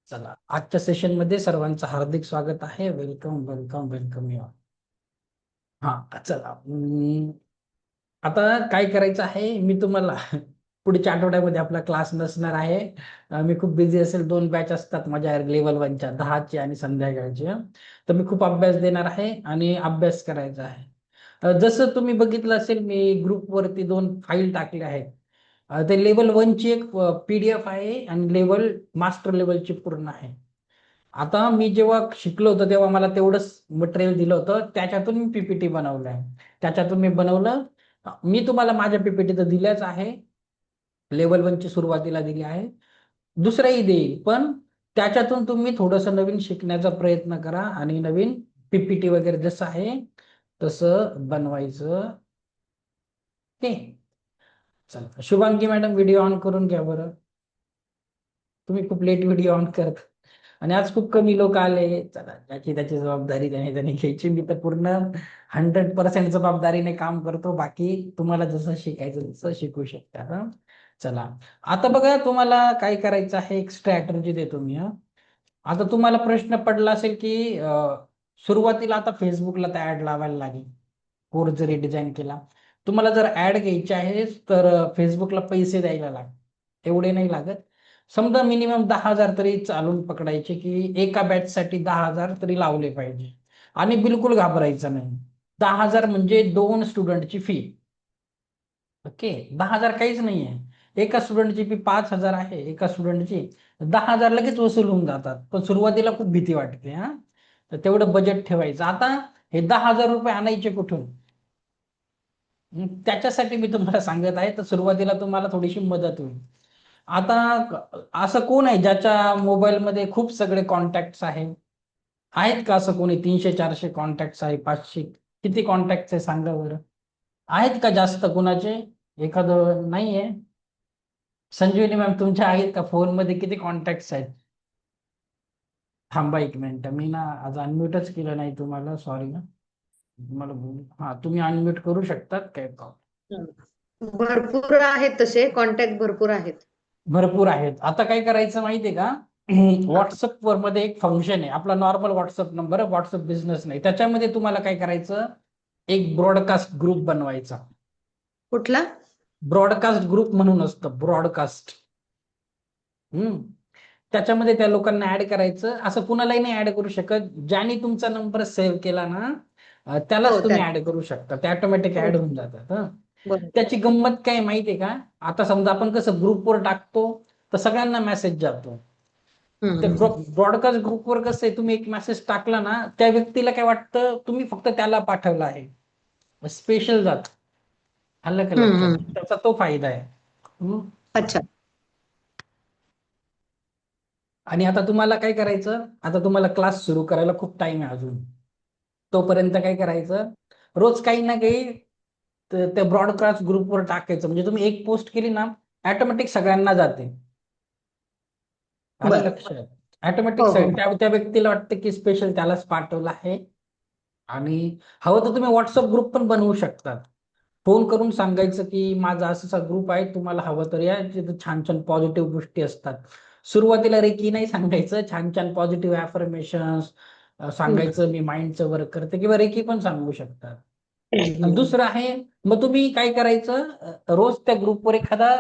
चला, आजच्या सेशन मध्ये सर्वांचं हार्दिक स्वागत आहे. Welcome welcome welcome you. हा, चला. आता काय करायचं आहे, मी तुम्हाला पुढच्या आठवड्यामध्ये आपला क्लास नसणार आहे. मी खूप बिझी असेल. 2 बॅच असतात माझ्या लेवल 1च्या 10ची आणि संध्याकाळची. तर मी खूप अभ्यास देणार आहे आणि अभ्यास करायचा आहे. जसं तुम्ही बघितलं असेल, मी ग्रुपवरती 2 फाईल टाकल्या आहेत. ते लेवल 1ची एक PDF आहे आणि लेवल मास्टर लेवलची पूर्ण आहे. आता मी जेव्हा शिकलो होतो तेव्हा मला तेवढंच मटेरियल दिलं होतं, त्याच्यातून मी PPT बनवलंय. त्याच्यातून मी बनवलं. मी तुम्हाला माझ्या PPT तर दिल्याच आहे. लेवल 1ची सुरुवातीला दिली आहे. दुसराही देईल, पण त्याच्यातून तुम्ही थोडंसं नवीन शिकण्याचा प्रयत्न करा आणि नवीन PPT वगैरे जसं आहे तसं बनवायचं. ओके. चला, शुभांगी मॅडम व्हिडिओ ऑन करून घ्या बरं. तुम्ही खूप लेट व्हिडिओ ऑन करता आणि आज खूप कमी लोक आले. चला, ज्याची त्याची जबाबदारी त्याने त्याने घ्यायची. मी तर पूर्ण 100% जबाबदारीने काम करतो. बाकी तुम्हाला जसं शिकायचं तसं शिकू शकता. हं. चला, आता बघा तुम्हाला काय करायचं आहे, एक स्ट्रॅटर्जी देतो मी. आता तुम्हाला प्रश्न पडला असेल की सुरुवातीला आता फेसबुकला तर ऍड लावायला लागेल. कोर्स जरी डिझाईन केला, तुम्हाला जर ऍड घ्यायची आहे तर फेसबुकला पैसे द्यायला लागतात. एवढे नाही लागत. समजा मिनिमम 10,000 तरी चालून पकडायचे, की एका बॅच साठी 10,000 तरी लावले पाहिजे. आणि बिलकुल घाबरायचं नाही. 10,000 म्हणजे 2 स्टुडंटची फी. ओके. 10,000 काहीच नाहीये. एका स्टुडंटची फी 5,000 आहे. एका स्टुडंटची 10,000 लगेच वसूल होऊन जातात. पण सुरुवातीला खूप भीती वाटते. हा, तर तेवढं बजेट ठेवायचं. आता हे 10,000 रुपये आणायचे कुठून? त्याच्यासाठी मी तुम्हाला सांगत आहे. तर सुरुवातीला तुम्हाला थोडीशी मदत होईल. आता असं कोण आहे ज्याच्या मोबाईलमध्ये खूप सगळे कॉन्टॅक्ट आहेत का? असं कोणी 300-400 कॉन्टॅक्ट आहे, 500? किती कॉन्टॅक्ट आहे सांगा बरं. आहेत का जास्त कुणाचे? एखादं नाहीये? संजीवनी मॅम, तुमच्या आहेत का फोन मध्ये किती कॉन्टॅक्ट आहेत? थांबा 1 मिनिट. मी ना आज अनम्यूटच केलं नाही तुम्हाला, सॉरी ना. तुम्हाला हा, तुम्ही अनम्यूट करू शकतात काय? भरपूर आहेत, तसे कॉन्टॅक्ट भरपूर आहेत. भरपूर आहेत. आता काय करायचं माहितीये का? हा. व्हॉट्सअप वर मध्ये एक फंक्शन आहे. आपला normal WhatsApp number, WhatsApp business नाही. त्याच्यामध्ये तुम्हाला काय करायचं, एक ब्रॉडकास्ट ग्रुप बनवायचा. कुठला? ब्रॉडकास्ट ग्रुप म्हणून असतं, ब्रॉडकास्ट. हम्म. त्याच्यामध्ये त्या लोकांना ऍड करायचं. असं कुणालाही नाही ऍड करू शकत. ज्याने तुमचा नंबर सेव्ह केला ना, हो, त्यालाच तुम्ही त्यात. ऍड करू शकता. ते ऑटोमॅटिक ऍड होऊन जातात. बरोबर. त्याची गंमत काय माहितीये का? आता समजा आपण कसं ग्रुपवर टाकतो तर सगळ्यांना मेसेज जातो. हम्म, त्या हम्म. ब्रॉडकास्ट ग्रुपवर कसं आहे, तुम्ही एक मेसेज टाकला ना, त्या व्यक्तीला काय वाटतं तुम्ही फक्त त्याला पाठवला आहे. स्पेशल जात. आलं का हम्म, लक्षात? हम्म. त्याचा तो फायदा आहे. अच्छा. आणि आता तुम्हाला काय करायचं, आता तुम्हाला क्लास सुरू करायला खूप टाइम आहे अजून. तोपर्यंत काय करायचं, रोज काही ना काही त्या ब्रॉडकास्ट ग्रुपवर टाकायचं. म्हणजे तुम्ही एक पोस्ट केली ना, ऑटोमॅटिक सगळ्यांना जाते. आलं बर. लक्षात? ऑटोमॅटिक हो, हो. त्या त्या व्यक्तीला वाटतं की स्पेशल त्यालाच पाठवलं आहे. आणि हवं तर तुम्ही व्हॉट्सअप ग्रुप पण बनवू शकतात. फोन करून सांगायचं की माझा असा ग्रुप आहे, तुम्हाला हवं तर या. तिथे छान छान पॉझिटिव्ह गोष्टी असतात. सुरुवातीला रेकी नाही सांगायचं, छान छान पॉझिटिव्ह अफर्मेशन्स हम्म, सांगायचं. मी माइंडचं वर्क करते, किंवा रेकी पण सांगू शकतात. आणि हम्म, दुसरं आहे, मग तुम्ही काय करायचं, रोज त्या ग्रुपवर एखादा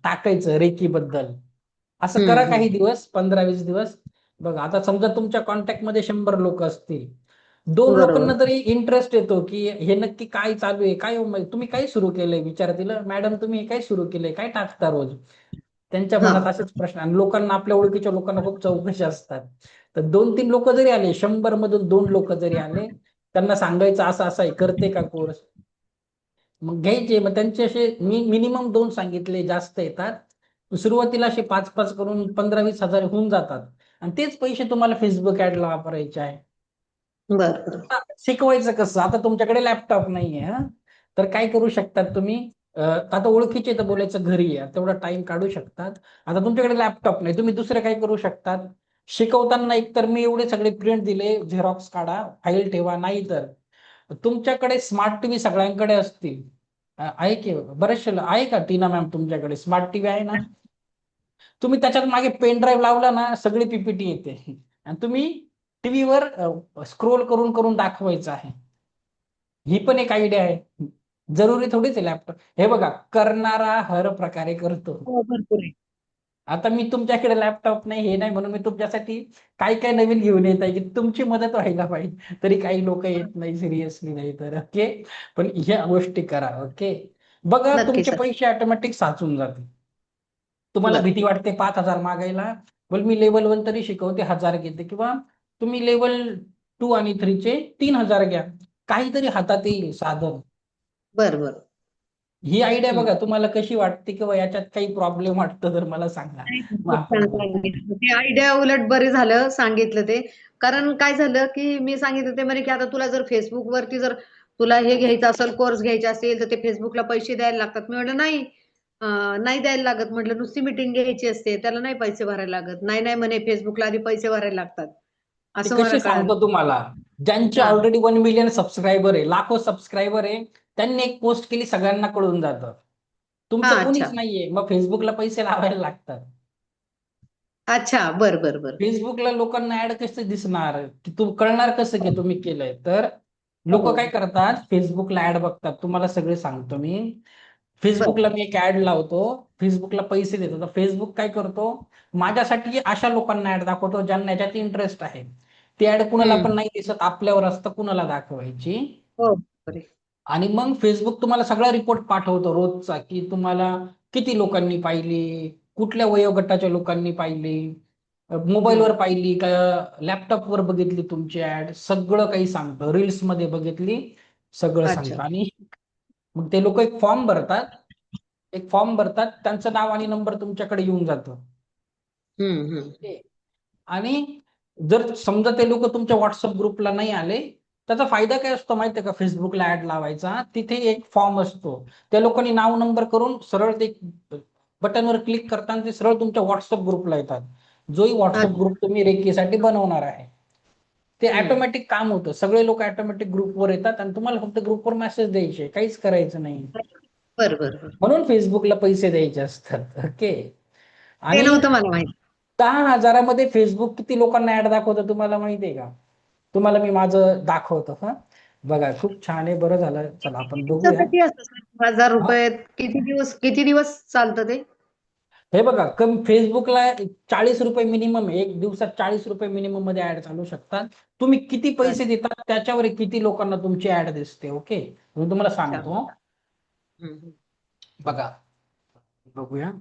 टाकायचं रेकी बद्दल. असं हम्म, करा काही हम्म. दिवस, 15-20 दिवस. बघा, आता समजा तुमच्या कॉन्टॅक्ट मध्ये 100 लोक असतील. 2 लोकांना बरोबर. तरी इंटरेस्ट येतो की हे नक्की काय चालू आहे, काय तुम्ही काय सुरू केलंय, विचारतील मॅडम तुम्ही हे काय सुरू केलंय, काय टाकता रोज. त्यांच्या हा. मनात असेच प्रश्न. आणि लोकांना, आपल्या ओळखीच्या लोकांना खूप चौकशी असतात. तर 2-3 लोक जरी आले, 100 मधून 2 लोक जरी आले, त्यांना सांगायचं असं असं आहे, करते का कोर्स. मग घ्यायचे. मग त्यांचे असे मी मिनिमम 2 सांगितले, जास्त येतात. सुरुवातीला असे 5-5 करून 15-20 हजार होऊन जातात. आणि तेच पैसे तुम्हाला फेसबुक ऍडला वापरायचे आहे. बर, बर. शिकवायचं कसं? आता तुमच्याकडे लॅपटॉप नाहीये. तर काय करू शकतात तुम्ही, आता ओळखीचे तर बोलायचं घरी आहे, तेवढा टाइम काढू शकतात. आता तुमच्याकडे लॅपटॉप नाही, तुम्ही दुसरं काय करू शकतात. शिकवताना एकतर मी एवढे सगळे प्रिंट दिले, झेरॉक्स काढा, फाईल ठेवा. नाही तर तुमच्याकडे स्मार्ट टीव्ही सगळ्यांकडे असतील. आहे की बरेचसे आहे का टीना मॅम, तुमच्याकडे स्मार्ट टीव्ही आहे ना? तुम्ही त्याच्यात मागे पेन ड्राईव्ह लावला ना सगळी पीपीटी येते आणि तुम्ही टीव्हीवर स्क्रोल करून करून दाखवायचं आहे. ही पण एक आयडिया आहे. जरुरी थोडीच आहे लॅपटॉप. हे बघा, करणारा हर प्रकारे करतो. हो, भरपूर आहे. आता मी तुमच्याकडे लॅपटॉप नाही हे नाही म्हणून मी तुमच्यासाठी काय काय नवीन घेऊन येत आहे की तुमची मदत व्हायला पाहिजे. तरी काही लोक येत नाही, सिरियसली नाही तर ओके. पण ह्या गोष्टी करा. ओके, बघा नक्की तुमचे सर. पैसे ऑटोमॅटिक साचून जातील. तुम्हाला बर. भीती वाटते 5,000 मागायला, बोल मी लेवल 1 तरी शिकवते 1,000 घेते, किंवा तुम्ही लेवल 2 आणि 3 चे 3,000 घ्या. काहीतरी हातात येईल साधन. बर बर. ही आयडिया हम्म. बघा तुम्हाला कशी वाटते, किंवा याच्यात काही प्रॉब्लेम वाटतं तर मला सांगा. नाही, मग खूप छान आपण बोलू. सांगितलं ते आयडिया, उलट बरे झालं सांगितलं ते. कारण काय झालं की मी सांगितलं ते म्हणे की आता तुला जर फेसबुक वरती जर तुला हे घ्यायचं असेल, कोर्स घ्यायचा असेल तर ते फेसबुकला पैसे द्यायला लागतात. मी म्हटलं नाही, नाही द्यायला लागत. म्हटलं नुसती मिटिंग घ्यायची असते, त्याला नाही पैसे भरायला लागत. नाही नाही म्हणे, फेसबुकला आधी पैसे भरायला लागतात. ते असं मला कसे कळालं. सांगतो तुम्हाला, ज्यांचे हा. ऑलरेडी 1 मिलियन सबस्क्रायबर आहे, लाखो सबस्क्रायबर आहे, त्यांनी एक पोस्ट केली सगळ्यांना कळून जातं. हा. तुमचं अच्छा. कुणीच नाहीये, मग फेसबुकला पैसे लावायला लागतात. अच्छा. बर बर बर. फेसबुकला लोकांना ऍड कसं दिसणार, की तू कळणार कसं की तुम्ही केलंय. तर लोक हो. काय करतात, फेसबुकला ऍड बघतात. तुम्हाला सगळे सांगतो मी. बर. फेसबुकला मी एक ऍड लावतो, फेसबुकला पैसे देतो, तर फेसबुक काय करतो, माझ्यासाठी अशा लोकांना ऍड दाखवतो ज्यांना याच्यात इंटरेस्ट आहे. ती ऍड कुणाला पण हम्म. नाही दिसत, आपल्यावर असतं कुणाला दाखवायची. हो, बरे. आणि मग फेसबुक तुम्हाला सगळा रिपोर्ट पाठवतो रोजचा, की तुम्हाला किती लोकांनी पाहिली, कुठल्या वयोगटाच्या लोकांनी पाहिली, मोबाईलवर हम्म. पाहिली का, लॅपटॉपवर बघितली तुमची ऍड, सगळं काही सांगतं. रील्स मध्ये बघितली, सगळं अच्छा. सांगतं. आणि मग ते लोक एक फॉर्म भरतात, त्यांचं नाव आणि नंबर तुमच्याकडे येऊन जातं. हम्म. आणि जर समजा ते लोक तुमच्या व्हॉट्सअप ग्रुपला नाही आले, त्याचा फायदा काय असतो माहितीये का, फेसबुकला ऍड लावायचा. तिथे एक फॉर्म असतो, त्या लोकांनी नाव नंबर करून सरळ ते बटनवर क्लिक करताना ते सरळ तुमच्या व्हॉट्सअप ग्रुपला येतात. जोही व्हॉट्सअप अच्छा. ग्रुप तुम्ही रेकीसाठी बनवणार आहे, ते हम्म. ऑटोमॅटिक काम होतं. सगळे लोक ऑटोमॅटिक ग्रुपवर येतात आणि तुम्हाला फक्त ग्रुपवर मेसेज द्यायचे, काहीच करायचं नाही. बर बर बर. म्हणून फेसबुकला पैसे द्यायचे असतात. ओके. ते आणि नव्हतं मला माहिती. 10,000मध्ये फेसबुक किती लोकांना ऍड दाखवतं तुम्हाला माहितीये का? तुम्हाला मी माझं दाखवतो. हा बघा, खूप छान आहे. बरं झालं, चला आपण किती बघूया. दिवसासाठी असतं सर? 1000 हा, रुपये किती दिवस चालतं ते? हे बघा, फेसबुकला 40 रुपये मिनिमम आहे. एक दिवसात 40 रुपये मिनिमम मध्ये ऍड चालू शकतात. तुम्ही किती पैसे देतात त्याच्यावर आहे, किती लोकांना तुमची ऍड दिसते. ओके, मी तुम्हाला अच्छा. सांगतो. हम्म. बघा, बघूया.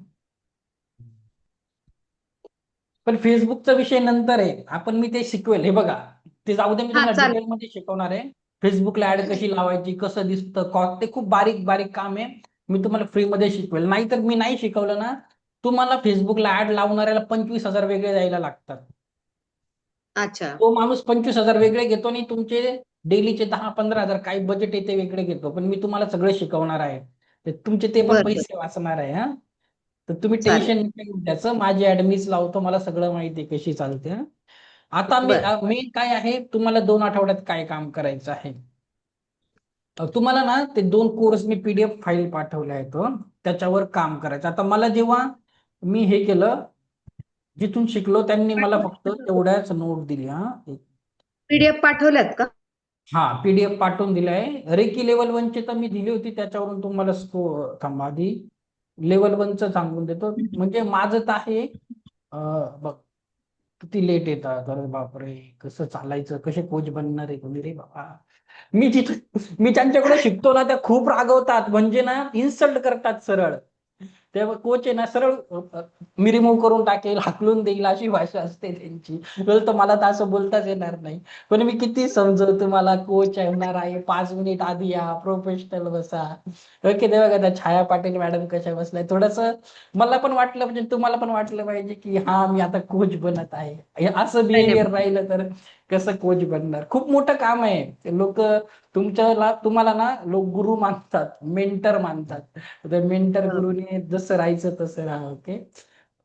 पण फेसबुकचा विषय नंतर आहे, मी ते शिकवेल. हे बघा, ते जाऊ दे, मी हा, तुम्हाला चालेल. डिटेलमध्ये शिकवणार आहे. फेसबुकला ऍड कशी लावायची, कसं दिसतं, ते खूप बारीक बारीक काम आहे. मी तुम्हाला फ्रीमध्ये शिकवेल. नाहीतर मी नाही शिकवलं ना, तुम्हाला फेसबुकला ऍड लावणाऱ्याला 25,000 वेगळे द्यायला लागतात. अच्छा. तो माणूस 25,000 वेगळे घेतो आणि तुमचे डेलीचे 10-15,000 काही बजेट येते वेगळे घेतो. पण मी तुम्हाला सगळं शिकवणार आहे, तुमचे ते पण बर बर. पैसे वाचणार आहे. हा, तर तुम्ही टेन्शन चालेल. नाही घेऊ त्याचं. माझी ऍड मीच लावतो, मला सगळं माहिती आहे कशी चालते. हं. आता बर. मेन काय आहे, तुम्हाला 2 आठवड्यात काय काम करायचं आहे. तुम्हाला ना ते 2 कोर्स मी PDF फाईल पाठवल्या आहेत, त्याच्यावर काम करायचं. आता मला जेव्हा मी हे केलं, जिथून शिकलो त्यांनी मला फक्त तेवढ्याच नोट दिल्या. PDF पाठवल्यात का? हा, PDF पाठवून दिलाय. रेकी लेवल 1 ची तर मी दिली होती, त्याच्यावरून तुम्हाला थांबा आधी लेवल 1च सांगून देतो. म्हणजे माझं तर आहे, बघ किती लेट येतात. अरे बापरे, कसं चालायचं, कसे कोच बनणार आहे तुम्ही रे बाबा. मी त्यांच्याकडे शिकतो ना, त्या खूप रागवतात, म्हणजे ना इन्सल्ट करतात सरळ. तेव्हा कोच आहे ना, सरळ मी रिमूव्ह करून टाकेल, हाकलून देईल, अशी भाषा असते त्यांची. तर मला तर असं बोलताच येणार नाही. पण मी किती समजवतो, मला कोच येणार आहे, 5 मिनिट आधी या, प्रोफेशनल बसा. ओके, तेव्हा का त्या छाया पाटील मॅडम कशा बसलाय, थोडस मला पण वाटलं, म्हणजे तुम्हाला पण वाटलं पाहिजे की हा मी आता कोच बनत आहे. असं नाही बिहेवियर नाही. राहिलं तर कसं कोच बनणार. खूप मोठं काम आहे. लोक तुम्हाला ना लोक गुरु मानतात, मेंटर मानतात. मेंटर बरोबर. गुरुने जसं राहायचं तसं राहा. ओके,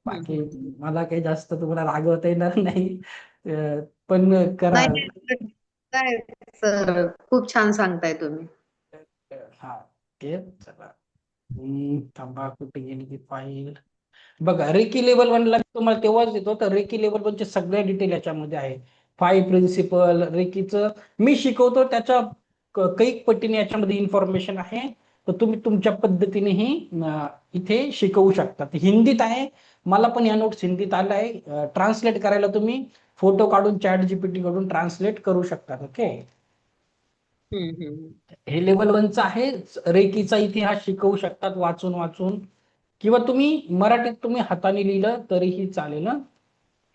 बाकी हम्म. मला काही जास्त तुम्हाला रागवता येणार नाही. पण करा. नाही नाही. काय सर, खूप छान सांगताय तुम्ही. हा, ओके, चला. थांबा, कुठे गेली ती फाईल. बघा रेकी लेवल वनला तुम्हाला तेव्हाच देतो, तर रेकी लेवल वनचे सगळे डिटेल याच्यामध्ये आहे. 5 प्रिन्सिपल रेकीचं मी शिकवतो, त्याच्या कैक पटीने याच्यामध्ये इन्फॉर्मेशन आहे. तर तुम्ही तुमच्या पद्धतीनेही इथे शिकवू शकता. हिंदीत आहे, मला पण या नोट्स हिंदीत आलं आहे. ट्रान्सलेट करायला तुम्ही फोटो काढून ChatGPT कडून ट्रान्सलेट करू शकता. ओके, हम्म. हे लेवल वनचं आहे. रेकीचा इतिहास शिकवू शकतात वाचून वाचून, किंवा तुम्ही मराठीत तुम्ही हाताने लिहिलं तरीही चालेल ना,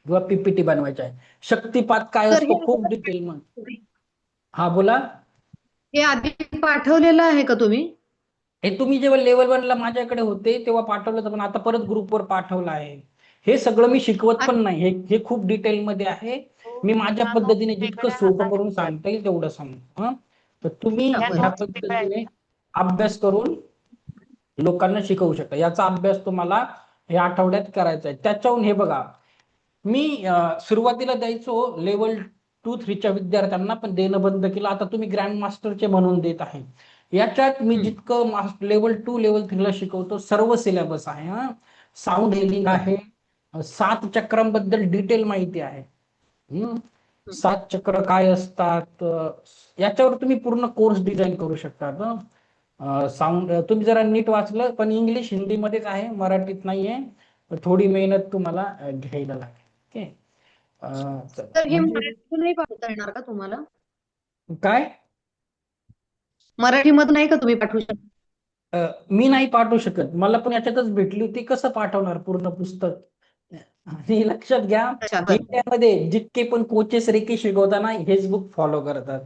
किंवा PPT बनवायची आहे. शक्तिपात काय तर हे असतो खूप डिटेल मग. हा बोला. हे आधी पाठवलेलं आहे का तुम्ही? हे तुम्ही जेव्हा लेवल वनला माझ्याकडे होते तेव्हा पाठवलं होतं, पण आता परत ग्रुपवर पाठवलं आहे. हे सगळं मी शिकवत पण नाही, हे हे खूप डिटेलमध्ये आहे. मी माझ्या पद्धतीने जितकं सोपं करून सांगता येईल तेवढं सांगतो. हा, तर तुम्ही अच्छा, ह्या बरं. पद्धतीने अभ्यास करून लोकांना शिकवू शकता. याचा अभ्यास तुम्हाला या आठवड्यात करायचा आहे. त्याच्याहून हे बघा, मी सुरुवातीला द्यायचो लेवल 2-3च्या विद्यार्थ्यांना, पण देणं बंद केलं. आता तुम्ही ग्रँड मास्टरचे म्हणून देत आहे. याच्यात मी हम्म. जितकं लेवल 2 लेवल 3 ला शिकवतो सर्व सिलेबस आहे. हा, साऊंड हिलिंग बरं. आहे, 7 चक्रांबद्दल डिटेल माहिती आहे. हम्म, हम्म. 7 चक्र काय असतात, याच्यावर तुम्ही पूर्ण कोर्स डिझाईन करू शकता. साऊंड तुम्ही जरा नीट वाचलं, पण इंग्लिश हिंदीमध्येच आहे, मराठीत नाहीये. थोडी मेहनत तुम्हाला घ्यायला लागेल. ओके, चला तर हे म्हणजे मराठीतून नाही पाठवता येणार का तुम्हाला? काय, मराठीमधून नाही का तुम्ही पाठवू शकता? मी नाही पाठवू शकत, मला पण याच्यातच भेटली होती. कसं पाठवणार पूर्ण पुस्तक. आणि लक्षात घ्या, अच्छा, बरं. इंडियामध्ये जितके पण कोचेस रेकी शिकवताना हेच बुक फॉलो करतात.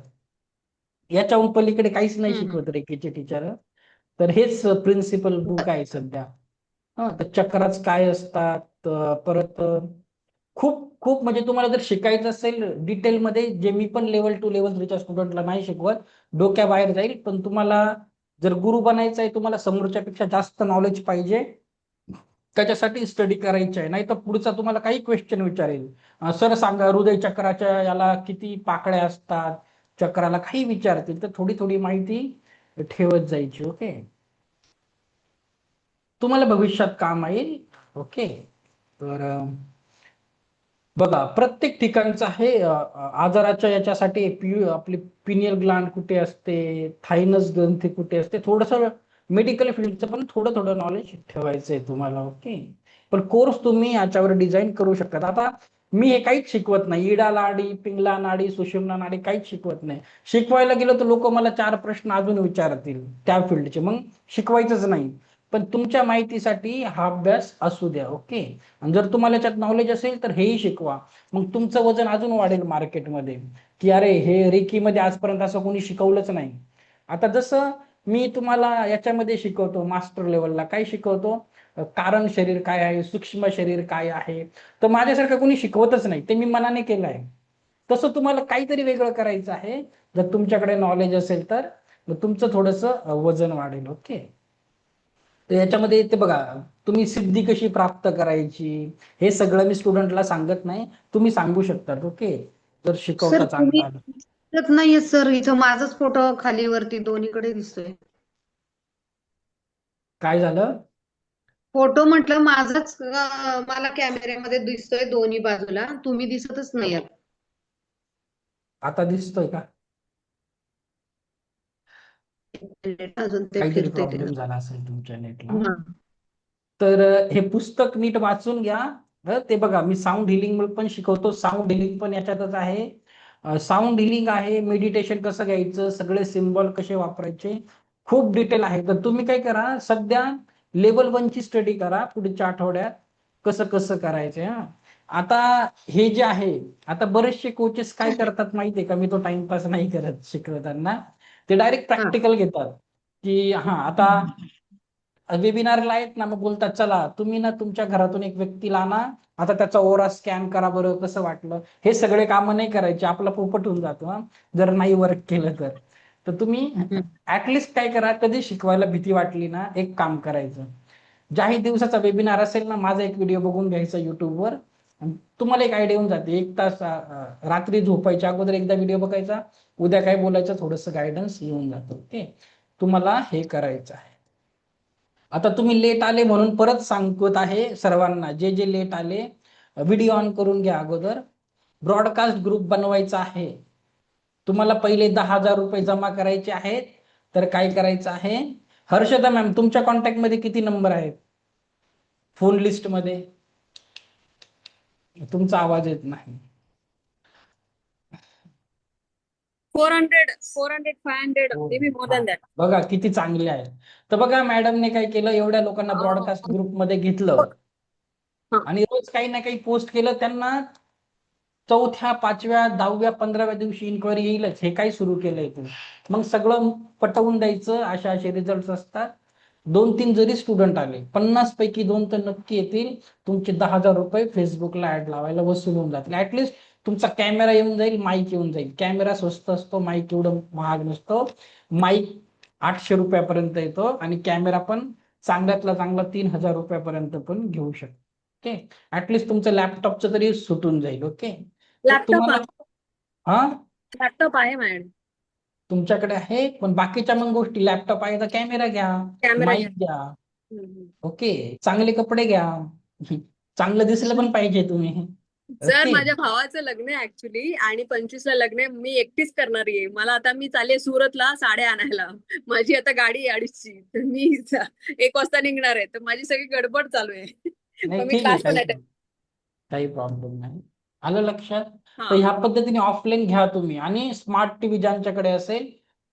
याच्याहून पलीकडे काहीच नाही हम्म. शिकवत रेकीचे टीचर. तर हेच प्रिन्सिपल बुक आहे सध्या. हा, तर चक्राच काय असतात, परत खूप खूप म्हणजे तुम्हाला जर शिकायचं असेल डिटेलमध्ये, जे मी पण लेवल 2 लेवल 3च्या स्टुडंटला नाही शिकवत, डोक्याबाहेर जाईल. पण तुम्हाला जर गुरु बनायचं आहे, तुम्हाला समोरच्या पेक्षा जास्त नॉलेज पाहिजे, त्याच्यासाठी स्टडी करायची आहे. नाही तर पुढचा तुम्हाला काही क्वेश्चन विचारेल, सर सांगा हृदय चक्राच्या याला किती पाकळ्या असतात, चक्राला काही विचारतील, तर थोडी थोडी माहिती ठेवत जायची. ओके, तुम्हाला भविष्यात काम येईल. ओके, तर बघा प्रत्येक ठिकाणचं आहे. आजाराच्या याच्यासाठी आपली पिनियल ग्लँड कुठे असते, थायनस ग्रंथी कुठे असते, थोडंसं मेडिकल फील्डचं पण थोडं थोडं नॉलेज ठेवायचं आहे तुम्हाला. ओके, पण कोर्स तुम्ही याच्यावर डिझाईन करू शकता. आता मी हे काहीच शिकवत नाही, इडा नाडी, पिंगला नाडी, सुषुम्ना नाडी काहीच शिकवत नाही. शिकवायला गेलो तर लोक मला 4 प्रश्न अजून विचारतील त्या फील्डचे, मग शिकवायचंच नाही. पण तुमच्या माहितीसाठी हा अभ्यास असू द्या. ओके, आणि जर तुम्हाला याच्यात नॉलेज असेल तर हेही शिकवा. मग तुमचं वजन अजून वाढेल मार्केटमध्ये, की अरे हे रेकीमध्ये आजपर्यंत असं कोणी शिकवलंच नाही. आता जसं मी तुम्हाला याच्यामध्ये शिकवतो, मास्टर लेवलला काय शिकवतो, कारण शरीर काय आहे, सूक्ष्म शरीर काय आहे, तर माझ्यासारखं कोणी शिकवतच नाही, ते मी मनाने केलं आहे. तसं तुम्हाला काहीतरी वेगळं करायचं आहे, जर तुमच्याकडे नॉलेज असेल तर मग तुमचं थोडंसं वजन वाढेल. ओके, तर याच्यामध्ये ते बघा, तुम्ही सिद्धी कशी प्राप्त करायची, हे सगळं मी स्टुडंटला सांगत नाही, तुम्ही सांगू शकता. ओके, जर सर शिकवता तुम्ही चांगला. दिसत नाहीये सर, इथं माझाच फोटो खाली वरती दोन्हीकडे दिसतोय. काय झालं, फोटो म्हटलं माझाच मला कॅमेऱ्यामध्ये दिसतोय दोन्ही बाजूला, तुम्ही दिसतच नाही आहात. आता दिसतोय का, अजून ते काहीतरी फिरते ते. प्रॉब्लेम झाला असेल तुमच्या नेटला. हा. तर हे पुस्तक नीट वाचून घ्या. ते बघा, मी साऊंड हिलिंग पण शिकवतो, साऊंड हिलिंग पण याच्यातच आहे. साऊंड हिलिंग आहे, मेडिटेशन कसं घ्यायचं, सगळे सिम्बॉल कसे वापरायचे, खूप डिटेल आहे. तर तुम्ही काय करा, सध्या लेवल 1ची स्टडी करा, पुढच्या आठवड्यात कसं कसं करायचं. हा, आता हे जे आहे, आता बरेचसे कोचेस काय करतात माहितीये का, मी तो टाइमपास नाही करत शिकवताना, ते डायरेक्ट हा. प्रॅक्टिकल घेतात. की हा आता वेबिनारला आहेत ना, मग बोलतात चला तुम्ही ना तुमच्या घरातून एक व्यक्तीला आणा, आता त्याचा ओरा स्कॅन करा बरं, कसं वाटलं. हे सगळे कामं नाही करायचे, आपला पोपट होऊन जातो हा, जर नाही वर्क केलं तर. तर तुम्ही हम्म. ऍटलिस्ट काय करा, कधी शिकवायला भीती वाटली ना, एक काम करायचं, ज्याही दिवसाचा वेबिनार असेल ना, माझा एक व्हिडिओ बघून घ्यायचा युट्यूबवर, तुम्हाला एक आयडिया येऊन जाते. 1 तास रात्री झोपायच्या अगोदर एकदा व्हिडिओ बघायचा, उद्या काय बोलायचं थोडंसं गायडन्स येऊन जातं. ओके, तुम्हाला हे करायचं आहे. आता तुम्ही लेट आले म्हणून परत सांगत आहे सर्वांना, जे जे लेट आले व्हिडिओ ऑन करून घ्या अगोदर. ब्रॉडकास्ट ग्रुप बनवायचा आहे. तुम्हाला पहिले 10,000 रुपये जमा करायचे आहेत. तर काय करायचं आहे, हर्षदा मॅम तुमच्या कॉन्टॅक्ट मध्ये किती नंबर आहेत फोन लिस्ट मध्ये? तुमचा आवाज येत नाही. 400, 400, 500, हो. maybe more हा. than that. बघा किती चांगले आहे. तर बघा मॅडमने काय केलं, एवढ्या लोकांना ब्रॉडकास्ट ग्रुप मध्ये घेतलं हा. आणि रोज काही ना काही पोस्ट केलं. त्यांना चौथ्या, पाचव्या, 10व्या, 15व्या दिवशी इन्क्वायरी येईलच. हे काय सुरू केलंय तू? मग सगळं पटवून द्यायचं. अशा असे रिझल्ट असतात. 2-3 जरी स्टुडंट आले, 50 पैकी 2 तर नक्की येतील. तुमचे 10,000 रुपये फेसबुकला ऍड लावायला वसूल होऊन जातील. ऍटलिस्ट तुमचा कॅमेरा येऊन जाईल, माईक येऊन जाईल. कॅमेरा स्वस्त असतो, माईक एवढं महाग नसतो. माईक 800 रुपयापर्यंत येतो आणि कॅमेरा पण चांगल्यातला चांगला 3,000 रुपयापर्यंत पण घेऊ शकतो. ओके, ऍटलिस्ट तुमचं लॅपटॉपचं तरी सुटून जाईल. ओके, तर लॅपटॉप तुम्हाला हा लॅपटॉप आहे माझ्याकडे. तुमच्याकडे आहे, पण बाकीच्या मग गोष्टी, लॅपटॉप आहे तर कॅमेरा घ्या, कॅमेरा घ्या. माईक घ्या. हम्म. ओके, चांगले कपडे घ्या. चांगलं दिसलं पण पाहिजे तुम्ही. सर, ओके, माझ्या भावाचं लग्न आहे ऍक्च्युली आणि 25ला लग्न आहे. मी एकटीच करणार आहे. मला आता मी चालले सुरतला साड्या आणायला. माझी आता गाडी आहे 2:30ची, तर मी 1 वाजता निघणार आहे. तर माझी सगळी गडबड चालू आहे. नाही पण मी ठीक आहे, क्लास पण अटेंड. काही प्रॉब्लेम नाही. आलं लक्षात? तर हा. ह्या पद्धतीने ऑफलाईन घ्या तुम्ही. आणि स्मार्ट टीव्ही ज्यांच्याकडे असेल,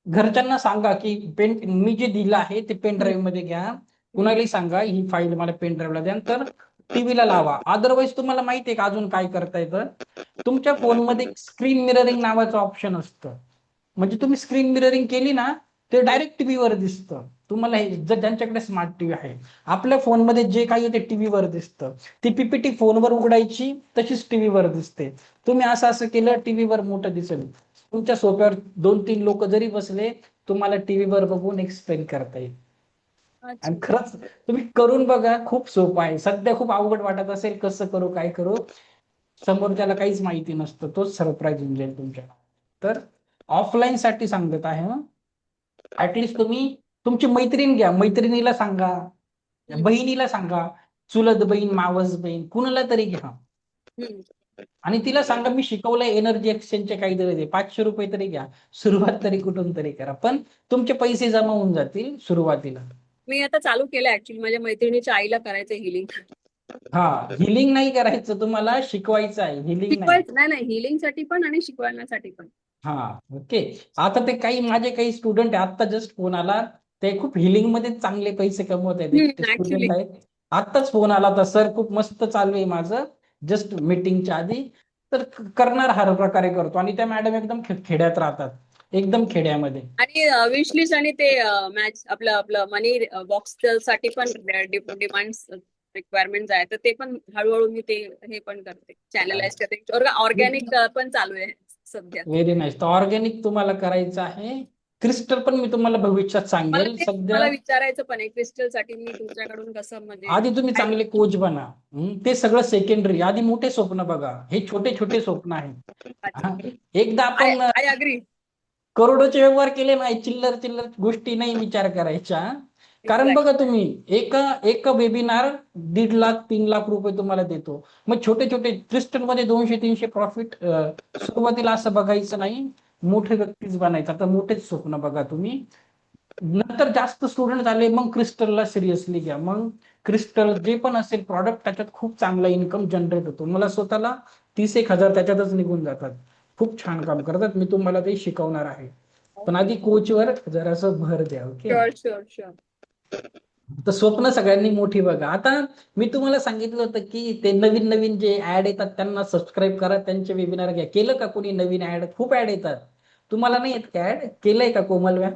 घरच्यांना सांगा की पेन, मी जे दिलं आहे ते पेन ड्राईव्ह मध्ये घ्या. कुणालाही सांगा ही फाईल मला पेन ड्राईव्हला द्या, तर टीव्हीला लावा. अदरवाईज तुम्हाला माहिती आहे का अजून काय करता येतं? तुमच्या फोनमध्ये स्क्रीन मिररिंग नावाचं ऑप्शन असतं. म्हणजे तुम्ही स्क्रीन मिररिंग केली ना, ते डायरेक्ट टीव्हीवर दिसतं. तुम्हाला हे जर ज्यांच्याकडे स्मार्ट टीव्ही आहे, आपल्या फोनमध्ये जे काही आहे ते टीव्हीवर दिसतं. ती पीपीटी फोनवर उघडायची, तशीच टीव्हीवर दिसते. तुम्ही असं असं केलं, टीव्हीवर मोठं दिसेल. तुमच्या सोफ्यावर 2-3 लोक जरी बसले, तुम्हाला टीव्हीवर बघून एक्सप्लेन करता येईल. अच्छा. आणि खरंच तुम्ही करून बघा, खूप सोपं आहे. सध्या खूप अवघड वाटत असेल, कसं करू काय करू, समोरच्याला काहीच माहिती नसतं, तोच सरप्राईज होऊन जाईल तुमच्या. तर ऑफलाईन साठी सांगत आहे. ऍटलिस्ट तुम्ही तुमची मैत्रीण घ्या, मैत्रिणीला सांगा, बहिणीला सांगा, चुलत बहीण, मावस बहीण, कुणाला तरी घ्या हम्म. आणि तिला सांगा मी शिकवलंय एनर्जी एक्सचेंजचे काहीतरी दे, 500 रुपये तरी घ्या. सुरुवात तरी कुठून तरी करा, पण तुमचे पैसे जमा होऊन जातील सुरुवातीला. मी आता चालू केलं ऍक्च्युली. माझ्या मैत्रिणीच्या आईला करायचं हिलिंग. हा, हिलिंग नाही करायचं, तुम्हाला शिकवायचं आहे, हिलिंग नाही. शिकवायचं नाही, हिलिंग साठी पण आणि शिकवण्यासाठी पण. हा, ओके. आता ते माझे काही स्टुडंट आहे, आता जस्ट फोन आला, ते खूप हिलिंग मध्ये चांगले पैसे कमवत आहेत. एक ऍक्च्युली. स्टुडंट आहेत, आत्ताच फोन आला तर सर खूप मस्त चालू आहे माझं, जस्ट मीटिंगच्या आधी. तर करणार हर प्रकारे करतो. आणि त्या मॅडम एकदम खेड्यात राहतात, एकदम खेड्यामध्ये. आणि विश लिस्ट आणि ते मॅच आपलं आपलं मनी बॉक्स साठी पण डिमांड्स रिक्वायरमेंट आहे, तर ते पण हळूहळू मी ते हे पण करते, चॅनलाइज करते. ऑर्गॅनिक पण चालू आहे सध्या. Very nice. तर ऑर्गॅनिक तुम्हाला करायचं आहे. क्रिस्टल पण मी तुम्हाला भविष्यात मला सांगेल. ते सध्या मला विचारायचं पण आहे, क्रिस्टल साठी मी तुमच्याकडून कसं म्हणजे आधी तुम्ही चांगले कोच बना. ते सगळं सेकंडरी. आधी मोठे स्वप्न बघा, हे छोटे छोटे स्वप्न आहेत. हा, एकदा आय आपण आय अग्री. करोडोचे व्यवहार केले नाही, चिल्लर चिल्लर गोष्टी नाही विचार करायच्या. कारण बघा तुम्ही, एक वेबिनार 1.5 लाख 3 लाख रुपये तुम्हाला देतो. मग छोटे छोटे क्रिस्टल मध्ये 200-300 प्रॉफिट. सुरुवातीला असं बघायचं नाही, मोठे व्यक्तीच बनायचं. आता मोठेच स्वप्न बघा तुम्ही. नंतर जास्त स्टुडंट झाले, मग क्रिस्टलला सिरियसली घ्या. मग क्रिस्टल जे पण असेल प्रॉडक्ट, त्याच्यात खूप चांगला इन्कम जनरेट होतो. मला स्वतःला 30,000 त्याच्यातच निघून जातात. खूप छान काम करतात. मी तुम्हाला ते शिकवणार आहे, पण आधी कोचवर जरासं भर द्या. Okay, sure sure sure. तर स्वप्न सगळ्यांनी मोठी बघा. आता मी तुम्हाला सांगितलं होतं की ते नवीन नवीन जे ऍड येतात त्यांना सबस्क्राईब करा, त्यांचे वेबिनार घ्या. केलं का कोणी नवीन ऍड? खूप ऍड येतात. तुम्हाला नाही येत का ऍड? केलंय का कोमल मॅम?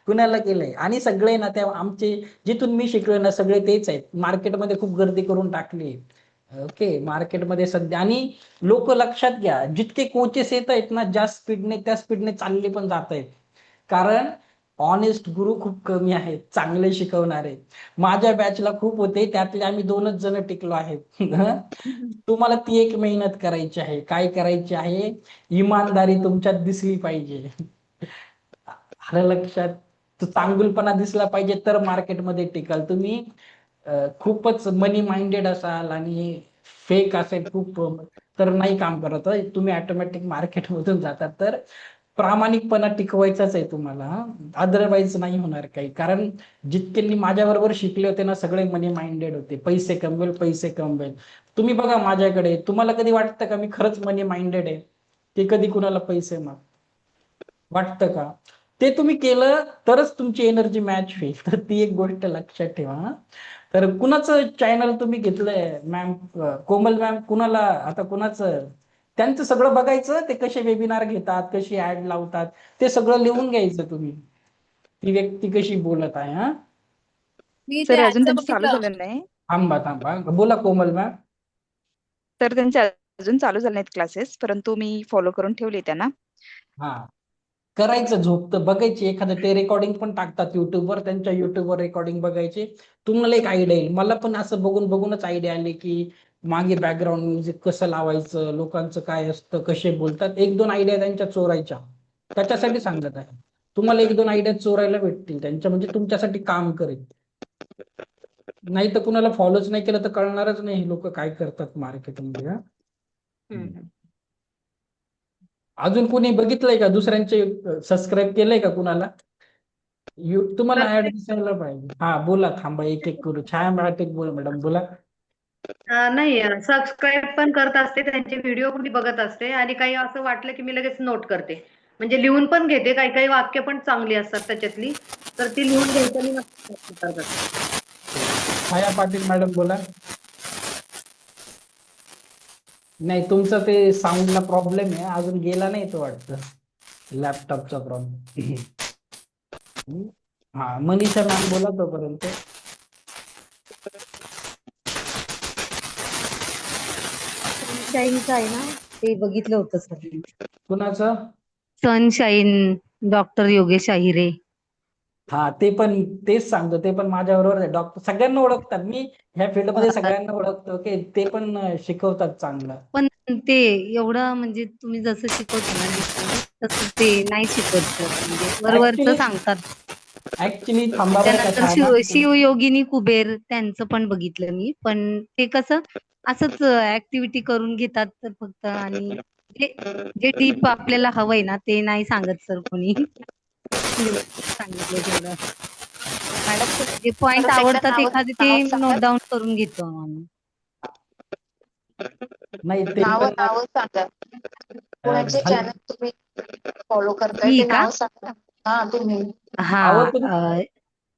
कुणाला केलंय? आणि सगळे ना, त्या आमचे जिथून मी शिकलो ना, सगळे तेच आहेत. मार्केटमध्ये खूप गर्दी करून टाकली. ओके, मार्केटमध्ये सध्या. आणि लोक लक्षात घ्या, जितके कोचेस येत आहेत ना, ज्या स्पीडने त्या स्पीडने चालले पण जात आहेत. कारण ऑनेस्ट गुरु खूप कमी आहेत, चांगले शिकवणारे. माझ्या बॅचला खूप होते, त्यातले आम्ही 2च जण टिकलो आहेत. तुम्हाला ती एक मेहनत करायची आहे. काय करायची आहे? इमानदारी तुमच्यात दिसली पाहिजे. आलं लक्षात? तो चांगुलपणा दिसला पाहिजे तर मार्केटमध्ये टिकाल तुम्ही. खूपच मनी माइंडेड असाल आणि फेक असेल खूप, तर नाही काम करत आहे. तुम्ही ऑटोमॅटिक मार्केटमधून जातात. तर प्रामाणिकपणा टिकवायचाच आहे तुम्हाला, अदरवाईज नाही होणार काही. कारण जितके माझ्याबरोबर शिकले होते ना सगळे मनी माइंडेड होते, पैसे कमवेल पैसे कमवेल. तुम्ही बघा माझ्याकडे, तुम्हाला कधी वाटतं का मी खरंच मनी माइंडेड आहे? ते कधी कुणाला पैसे वाटतं का? ते तुम्ही केलं तरच तुमची एनर्जी मॅच होईल. तर ती एक गोष्ट लक्षात ठेवा हा. तर कुणाचं चॅनल तुम्ही घेतलंय मॅम? कोमल मॅम कुणाला, आता कुणाचं? त्यांचं सगळं बघायचं, ते कसे वेबिनार घेतात, कशी ऍड लावतात, ते सगळं लिहून घ्यायचं तुम्ही. ती व्यक्ती कशी बोलत आहे. हा, मी ते सर अजून ऍडचं त्यांचं चालू बघितलं. झालं नाही. थांबा थांबा, बोला कोमल मॅम. तर त्यांचे अजून चालू झाले नाहीत क्लासेस, परंतु मी फॉलो करून ठेवले त्यांना. हा, करायचं झोपतं बघायची एखादं, ते रेकॉर्डिंग पण टाकतात युट्यूबवर, त्यांच्या युट्यूबवर रेकॉर्डिंग बघायची. तुम्हाला एक आयडिया येईल. मला पण असं बघून बघूनच आयडिया आली की मागे बॅकग्राऊंड म्युझिक कसं लावायचं, लोकांचं काय असतं, कसे बोलतात. एक दोन आयडिया त्यांच्या चोरायच्या, त्याच्यासाठी सांगत आहे. तुम्हाला एक दोन आयडिया चोरायला भेटतील त्यांच्या, म्हणजे तुमच्यासाठी काम करेल. नाही तर कुणाला फॉलोच नाही केलं तर कळणारच नाही लोक काय करतात मार्केटिंगमध्ये. हम्म. अजून कोणी बघितलंय का दुसऱ्यांचे, सबस्क्राईब केलंय का कुणाला? तुम्हाला ऍड दिसायला पाहिजे. हा बोला, थांबा एक एक करू. छाया मराठे बोल मॅडम, बोला. नाही, सबस्क्राईब पण करत असते, त्यांचे व्हिडिओ पण मी बघत असते आणि काही असं वाटलं की मी लगेच नोट करते, म्हणजे लिहून पण घेते. काही काही वाक्य पण चांगली असतात त्याच्यातली, तर ती लिहून घ्यायचं आणि मग करत असते. छाया पाटील मॅडम बोला. नाही, तुमचं ते साऊंडला प्रॉब्लेम आहे, अजून गेला नाही तो वाटतं, लॅपटॉपचा प्रॉब्लेम. हा, मनीषा मॅम बोला तोपर्यंत. सनशाईनचं आहे ना, ते बघितलं होतं सर. कुणाचं? सनशाईन, डॉक्टर योगेश आहिरे. हा, ते पण तेच सांगतो, ते पण माझ्याबरोबर आहे. डॉक्टर सगळ्यांना ओळखतात मी, ह्या फील्डमध्ये सगळ्यांना ओळखतो की ते पण शिकवतात चांगलं. पण ते एवढं म्हणजे तुम्ही जसं शिकवता ना डिटेल, तसं ते नाही शिकवत सर, म्हणजे वरवरचं ऍक्च्युली सांगतात. थांबा बरं का त्याच्यानंतर छाया मॅम. शिवयोगिनी कुबेर त्यांचं पण बघितलं मी, पण ते कसं असंच ऍक्टिव्हिटी करून घेतात तर फक्त, आणि जे जे डीप आपल्याला हवंय ना ते नाही सांगत सर कोणी. सांगितलं तेवढं, मॅडम जे पॉइंट परत एकदा आवडतात नाव एखादे ते नाव नोट सांगा. डाऊन करून घेतो आम्ही. नाही ते नाव पण नाव सांगा. कोणाचे झालं. चॅनल तुम्ही फॉलो करताय मी ते का? नाव सांगा. हा तुम्ही. हा, अहो तुम्ही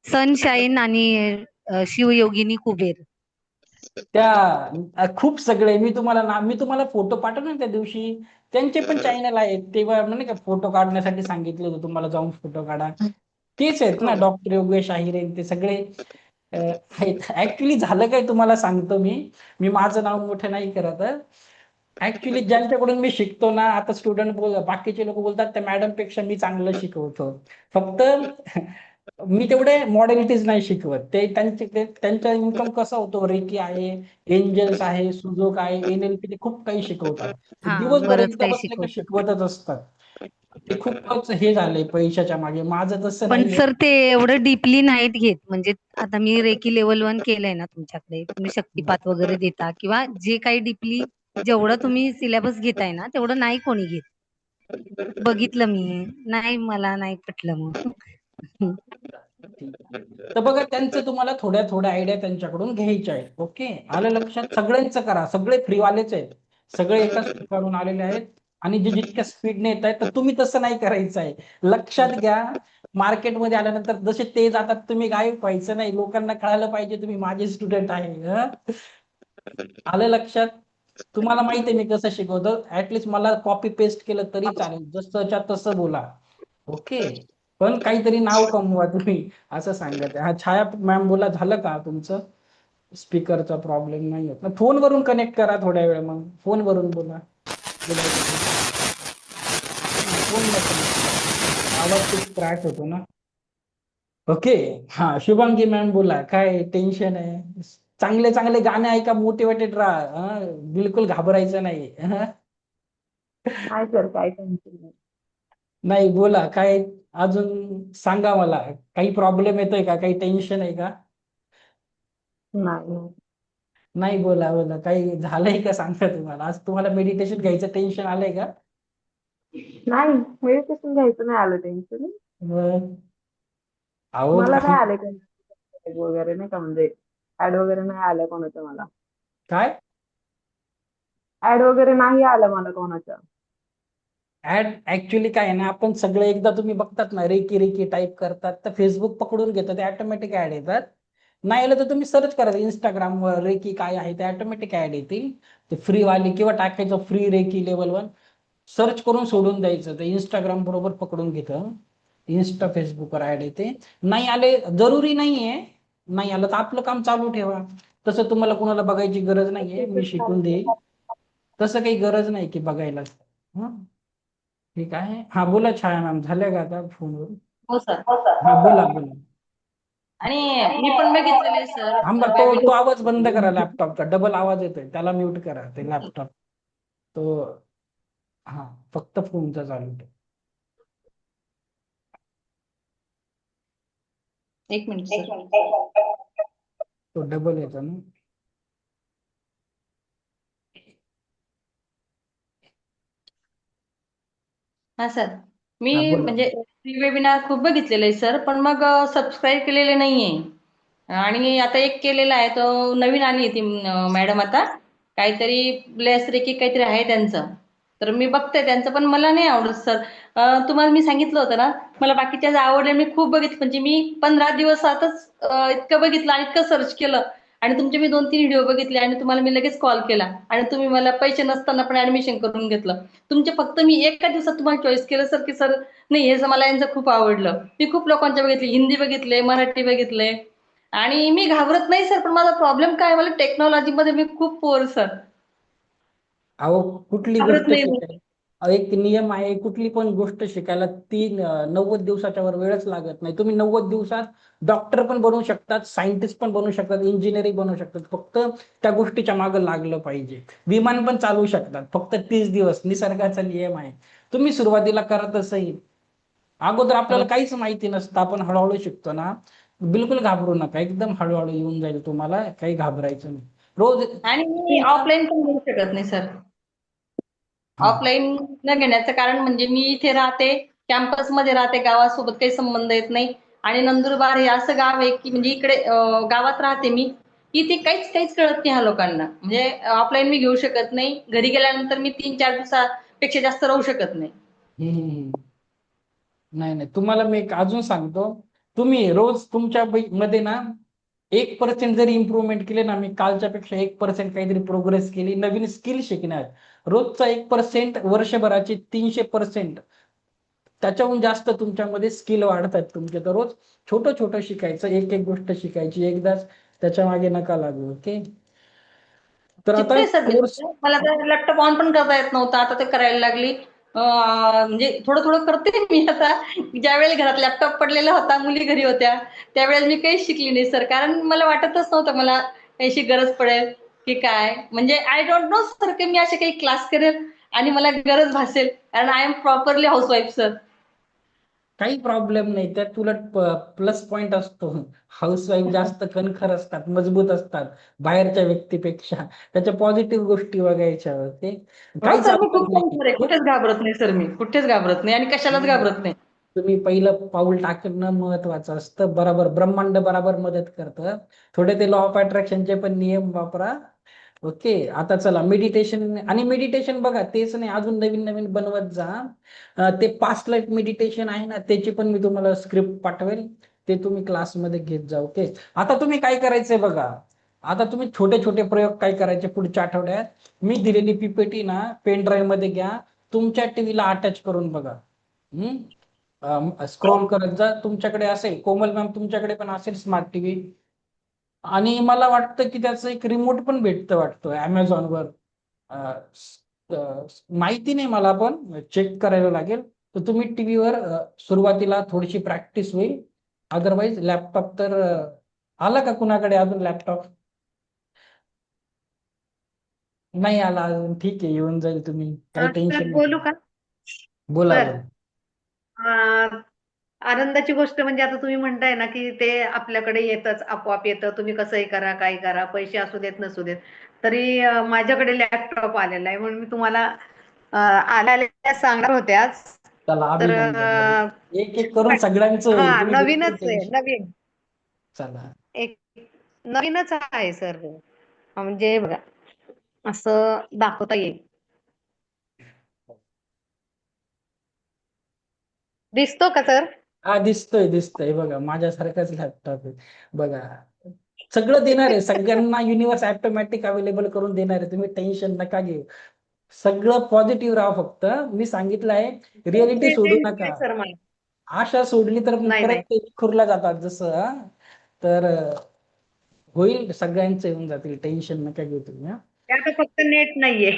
सनशाईन आणि शिवयोगिनी कुबेर. त्या खूप सगळे, मी तुम्हाला फोटो पाठवले ना त्या दिवशी, त्यांचे पण चॅनल आहेत. तेव्हा म्हणजे का फोटो काढण्यासाठी सांगितलं होतं तुम्हाला, जाऊन फोटो काढा. तेच आहेत ना, हो. डॉक्टर योगेश आहिरे, ते सगळे आहेत. ऍक्च्युली झालं काय तुम्हाला सांगतो मी, मी माझं नाव मोठं नाही करत. ऍक्च्युली ज्यांच्याकडून मी शिकतो ना, आता स्टुडंट बाकीचे लोक बोलतात त्या मॅडम पेक्षा मी चांगलं शिकवतो. फक्त मी तेवढे मॉडेलिटीज नाही शिकवत. त्यांचा इन्कम कसा होतो, रेकी आहे, एंजल्स आहे, सुजोक आहे, NLP, ते खूप काही शिकवतात. ते हा, दिवसभर बरंच एकदा काही बसले का शिकवतात. शिकवतच असतात. ते खूपच हे झालंय पैशाच्या मागे. माझं तसं पण नाहीये. सर ते एवढं डीपली नाहीत घेत, म्हणजे आता मी रेकी लेवल 1 केलंय ना तुमच्याकडे, तुम्ही शक्तिपात वगैरे देता किंवा जे काही डीपली, जेवढं तुम्ही सिलेबस घेताय ना तेवढं नाही कोणी घेत. बघितलं मी, नाही मला नाही पटलं मग. तर बघा, त्यांचं तुम्हाला थोड्या थोड्या आयडिया त्यांच्याकडून घ्यायच्या आहेत. ओके, आलं लक्षात? सगळ्यांचं करा, सगळे फ्रीवालेच आहेत, सगळे एकाच ठिकाणून आलेले आहेत. आणि जे जितक्या स्पीडने येत आहेत, तर तुम्ही तसं नाही करायचं आहे. लक्षात घ्या, मार्केटमध्ये आल्यानंतर जसे ते जातात तुम्ही गायब व्हायचं नाही. लोकांना कळायला पाहिजे तुम्ही माझे स्टुडंट आहे. आलं लक्षात? तुम्हाला माहिती आहे मी कसं शिकवतो. ऍटलिस्ट मला कॉपी पेस्ट केलं तरी चालेल, जसंच्या तसं बोला. ओके, पण काहीतरी नाव कमवा तुम्ही, असं सांगत आहे. हा, छाया मॅम बोला. झालं का तुमचं? स्पीकरचा प्रॉब्लेम नाही होत ना? फोनवरून कनेक्ट करा थोड्या वेळ, मग फोनवरून बोला. फोन कनेक्ट करा, आवाज खूप क्रॅक होतो ना. ओके, हा, शुभांगी मॅम बोला. काय टेन्शन आहे? चांगले चांगले गाणे ऐका, मोटिवेटेड राहा. बिलकुल घाबरायचं नाही. नाही सर, काय टेन्शन नाही. नाही बोला, काय अजून सांगा मला. काही प्रॉब्लेम येतोय का? काही टेन्शन आहे का? नाही नाही, बोला बोला, काही झालंय का सांगा. तुम्हाला आज तुम्हाला मेडिटेशन घ्यायचं टेन्शन आलंय का? नाही मेडिटेशन घ्यायचं नाही आलं टेन्शन. मग अहो मला नाही आले काही वगैरे नाही का म्हणजे ऍड वगैरे नाही आलं कोणाचं मला. काय ऍड वगैरे नाही आलं मला कोणाचं. ऍड ऍक्च्युली काय आहे ना, आपण सगळं एकदा तुम्ही बघतात ना, रेकी रेकी टाईप करतात तर फेसबुक पकडून घेतं, ते ऑटोमॅटिक ऍड येतात. नाही आलं तर तुम्ही सर्च करा इंस्टाग्रामवर रेकी काय आहे, ते ऑटोमॅटिक ऍड येतील. ते फ्री वाली किंवा टाकायचं फ्री रेकी लेवल 1, सर्च करून सोडून द्यायचं. ते इंस्टाग्राम बरोबर पकडून घेतं. इन्स्टा फेसबुकवर ऍड येते. नाही आले जरुरी नाहीये, नाही आलं तर आपलं काम चालू ठेवा. तसं तुम्हाला कुणाला बघायची गरज नाहीये, मी शिकून देईल. तसं काही गरज नाही की बघायला. हं? ठीक आहे. हा बोला छाया मॅम, झाल्या का आता फोनवर? हो सर. हा बोला बोला. आणि मी पण बघितलेलं आहे सर थांबा, तो आवाज बंद करा लॅपटॉपचा, डबल आवाज येतोय, त्याला म्यूट करा ते लॅपटॉप. तो हा, फक्त फोनचा चालू ठेवा. एक मिनिट सर. तो डबल येतो ना. हा सर. मी हा बोला. म्हणजे फ्री वेबिनार खूप बघितलेले आहे सर, पण मग सबस्क्राईब केलेले नाहीये. आणि आता एक केलेला आहे, तो नवीन आली ती मॅडम आता काहीतरी ब्लेस रेकी काहीतरी आहे त्यांचं. तर मी बघते त्यांचं, पण मला नाही आवडत सर. तुम्हाला मी सांगितलं होतं ना, मला बाकीच्याच आवडले, मी खूप बघितलं. म्हणजे मी 15 दिवसातच इतकं बघितलं आणि इतकं सर्च केलं. आणि तुमचे मी 2-3 व्हिडिओ बघितले आणि तुम्हाला मी लगेच कॉल केला. आणि तुम्ही मला पैसे नसताना पण ऍडमिशन करून घेतलं. तुमचे फक्त मी एका दिवसात तुम्हाला चॉईस केलं सर, की सर नाही हे मला यांचं खूप आवडलं. मी खूप लोकांचे बघितले, हिंदी बघितले, मराठी बघितले. आणि मी घाबरत नाही सर, पण माझा प्रॉब्लेम काय आहे, मला टेक्नॉलॉजीमध्ये मी खूप पोर सर. अहो कुठली घाबरत गोष्ट नाही मी. शिकायला एक नियम आहे, कुठली पण गोष्ट शिकायला 90 दिवसाच्या वर वेळच लागत नाही. तुम्ही 90 दिवसात डॉक्टर पण बनवू शकतात, सायंटिस्ट पण बनवू शकतात, इंजिनिअरिंग बनवू शकतात. फक्त त्या गोष्टीच्या मागे लागलं पाहिजे. विमान पण चालवू शकतात, फक्त 30 दिवस. निसर्गाचा नियम आहे. तुम्ही सुरुवातीला करतच येईल. अगोदर आपल्याला काहीच माहिती नसतं, आपण हळूहळू शिकतो ना. बिलकुल घाबरू नका, एकदम हळूहळू येऊन जाईल तुम्हाला, काही घाबरायचं नाही. रोज आणि मी ऑफलाईन पण घेऊ शकत नाही सर. हा ऑफलाईन न घेण्याचं कारण म्हणजे मी इथे राहते, कॅम्पसमध्ये राहते, गावासोबत काही संबंध येत नाही. आणि नंदुरबार हे असं गाव आहे की म्हणजे इकडे गावात राहते मी, की ते काहीच काहीच कळत नाही ह्या लोकांना. म्हणजे ऑफलाईन मी घेऊ शकत नाही. घरी गेल्यानंतर मी 3-4 दिवसापेक्षा जास्त राहू शकत नाही. हम्म. नाही नाही, तुम्हाला मी एक अजून सांगतो. तुम्ही रोज तुमच्या मध्ये ना 1% जरी इम्प्रूव्हमेंट केले ना, मी कालच्या पेक्षा 1% काहीतरी प्रोग्रेस केली, नवीन स्किल शिकण्यात रोजचा 1%, वर्षभराची 300%, त्याच्याहून जास्त तुमच्यामध्ये स्किल वाढतात तुमचे. तर रोज छोटं छोटं शिकायचं, एक एक गोष्ट शिकायची एकदाच, त्याच्या मागे नका लागू. ओके. तर आता शिकते सर मी. कोर्स मला तर लॅपटॉप ऑन पण करता येत नव्हता, आता ते करायला लागली. म्हणजे थोडं थोडं करते मी आता. ज्यावेळेला घरात लॅपटॉप पडलेला होता, मुली घरी होत्या, त्यावेळेला मी काहीच शिकली नाही सर. कारण मला वाटतच नव्हतं मला अशी गरज पडेल की काय. म्हणजे आय डोंट नो सर की मी असे काही क्लास करेल आणि मला गरज भासेल, कारण I am properly housewife sir. काही प्रॉब्लेम नाही, त्यात उलट प्लस पॉइंट असतो. हाऊसवाईफ जास्त कणखर असतात, मजबूत असतात बाहेरच्या व्यक्तीपेक्षा. त्याच्या पॉझिटिव्ह गोष्टी बघायच्या. ओके. हो काहीच सर, मी खूप अवघड नाही. कॉन्फिडंट आहे. कुठेच घाबरत नाही सर, मी कुठेच घाबरत नाही आणि कशालाच घाबरत नाही. तुम्ही पहिलं पाऊल टाकणं महत्वाचं असतं. बरोबर, ब्रह्मांड बरोबर मदत करतं. थोडे ते लॉ ऑफ अट्रॅक्शनचे पण नियम वापरा. ओके. आता चला मेडिटेशन. आणि मेडिटेशन बघा, तेच नाही, अजून नवीन नवीन बनवत जा. ते पास्ट लाईफ मेडिटेशन आहे ना, त्याची पण मी तुम्हाला स्क्रिप्ट पाठवेल, ते तुम्ही क्लासमध्ये घेत जा. ओके. आता तुम्ही काय करायचंय बघा, आता तुम्ही छोटे छोटे प्रयोग काय करायचे पुढच्या आठवड्यात. मी दिलेली पीपीटी ना पेन ड्राईव्ह मध्ये घ्या, तुमच्या टीव्हीला अटॅच करून बघा. स्क्रोल करत जा, तुमच्याकडे असेल, कोमल मॅम तुमच्याकडे पण असेल स्मार्ट टीव्ही. आणि मला वाटतं की त्याचं एक रिमोट पण भेटतं वाटतं अमेझॉनवर. माहिती नाही मला, पण चेक करायला लागेल. तर तुम्ही टीव्हीवर सुरुवातीला थोडीशी प्रॅक्टिस होईल. अदरवाईज लॅपटॉप तर आला का कुणाकडे अजून लॅपटॉप? नाही आला अजून, ठीक आहे, येऊन जाईल. तुम्ही काही सर टेन्शन बोलू नाही. का बोला सर? बोला. अं, आनंदाची गोष्ट म्हणजे आता तुम्ही म्हणताय ना की ते आपल्याकडे येतच, आपोआप येतं. तुम्ही कसंही करा, काही करा, पैसे असू देत नसू देत. तरी माझ्याकडे लॅपटॉप आलेला आहे म्हणून मी तुम्हाला आल्या आल्या सांगणार होते आज. चला तर अभिनंदन. एक एक करून सगळ्यांचं हा, होईल, तुम्ही बिलकुल नवीनच आहे, टेन्शन. नवीन. चला. एक नवीनच आहे सर. म्हणजे बघा, असं दाखवता येईल. दिसतो का सर? हा दिसतोय दिसतोय, बघा माझ्यासारखाच लॅपटॉप आहे. बघा सगळं देणार आहे, सगळ्यांना युनिव्हर्स ऑटोमॅटिक अवेलेबल करून देणार आहे, तुम्ही टेन्शन नका घेऊ. सगळं पॉझिटिव्ह राहा फक्त. मी सांगितलं आहे, रिअलिटी सोडू प्रेझेंट नका. आहे सर मला. आशा सोडली तर मग नाही परत नाही, ते खुरला जातात जसं हा. तर होईल, सगळ्यांचे येऊन जातील, टेन्शन नका घेऊ तुम्ही हा. ते आता फक्त नेट नाहीये.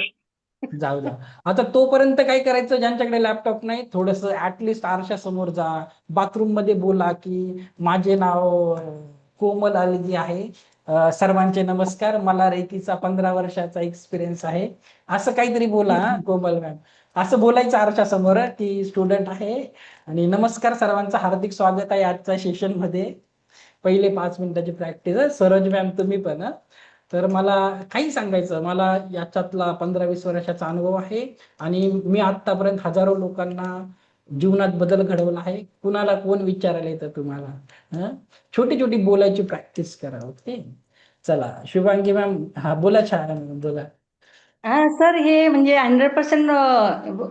जाऊ द्या. आता तोपर्यंत काय करायचं, ज्यांच्याकडे लॅपटॉप नाही, थोडस ऍटलिस्ट आरशा समोर जा, बाथरूम मध्ये बोला की माझे नाव कोमल अलगी आहे, सर्वांचे नमस्कार, मला रेकीचा 15 वर्षाचा एक्सपिरियन्स आहे, असं काहीतरी बोला हा, कोमल मॅम. असं बोलायचं आरशा समोर की स्टुडंट आहे आणि नमस्कार सर्वांचं हार्दिक स्वागत आहे आजच्या सेशन मध्ये. पहिले 5 मिनिटाची प्रॅक्टिस. सरोज मॅम तुम्ही पण हं. तर मला काही सांगायचं, मला याच्यातला 15-20 वर्षाचा अनुभव आहे आणि मी आतापर्यंत हजारो लोकांना जीवनात बदल घडवला आहे. कुणाला कोण विचारायला येतं तुम्हाला, हं? छोटी छोटी बोलायची प्रॅक्टिस करा. ओके, चला शुभांगी मॅम, हा बोला, छान बोला. हा सर, हे म्हणजे 100%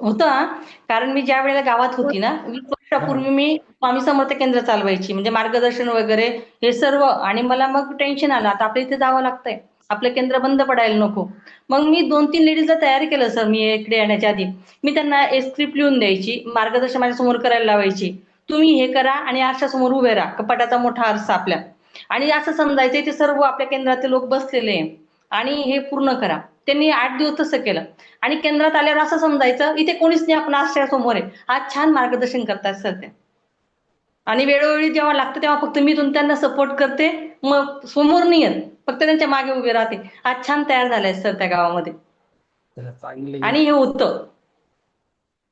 होतं हा. कारण मी ज्या वेळेला गावात होती ना, 20 हा वर्षापूर्वी मी स्वामी समर्थ केंद्र चालवायची, म्हणजे मार्गदर्शन वगैरे हे सर्व. आणि मला मग टेन्शन आलं, आता आपल्या इथे जावं लागतंय, आपलं केंद्र बंद पडायला नको. मग मी 2-3 लेडीजला तयार केलं सर. मी इकडे येण्याच्या आधी मी त्यांना एक स्क्रिप्ट लिहून द्यायची, मार्गदर्शन माझ्या समोर करायला लावायची. तुम्ही हे करा आणि आरशासमोर उभे राहा, कपाटाचा मोठा आरसा आपल्या, आणि असं समजायचं ते सर्व आपल्या केंद्रातले लोक बसलेले आहे आणि हे पूर्ण करा. त्यांनी 8 दिवस तसं केलं. आणि केंद्रात आल्यावर असं समजायचं इथे कोणीच नाही, आपण आरशासमोर आहे. आज छान मार्गदर्शन करतात सर ते. आणि वेळोवेळी जेव्हा लागतं तेव्हा फक्त मी त्यांना सपोर्ट करते, मग समोर नाही येत, फक्त त्यांच्या मागे उभे राहते. आज छान तयार झालाय सर त्या गावामध्ये. चला, चांगले. आणि हे होतं.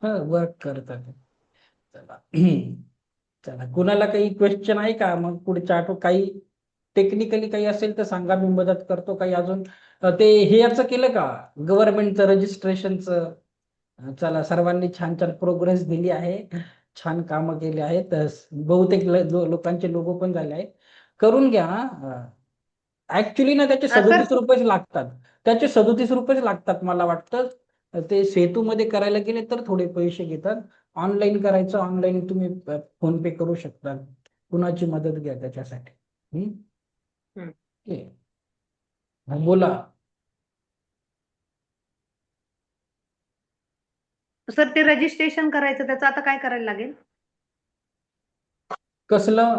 हा, वर्क करतात. चला. चला, कुणाला काही क्वेश्चन आहे का? मग पुढच्या आठवड्यात काही टेक्निकली काही असेल तर सांगा, मी मदत करतो. काही अजून ते हे याचं केलं का, गव्हर्नमेंटचं रजिस्ट्रेशनचं? चला, सर्वांनी छान छान प्रोग्रेस दिली आहे, छान कामं केली आहेत. बहुतेक लोकांचे लोगो पण झाले आहेत, करून घ्या. ऍक्च्युली ना त्याचे सर 37 रुपयेच लागतात. त्याचे 37 रुपयेच लागतात मला वाटतं. ते सेतूमध्ये करायला गेले तर थोडे पैसे घेतात. ऑनलाईन करायचं, ऑनलाईन तुम्ही फोन पे करू शकता. कुणाची मदत घ्या त्याच्यासाठी. हम्म? हम्म. ओके. हा, बोला. सर, ते रजिस्ट्रेशन करायचं, त्याचं आता काय करायला लागेल? कसलं?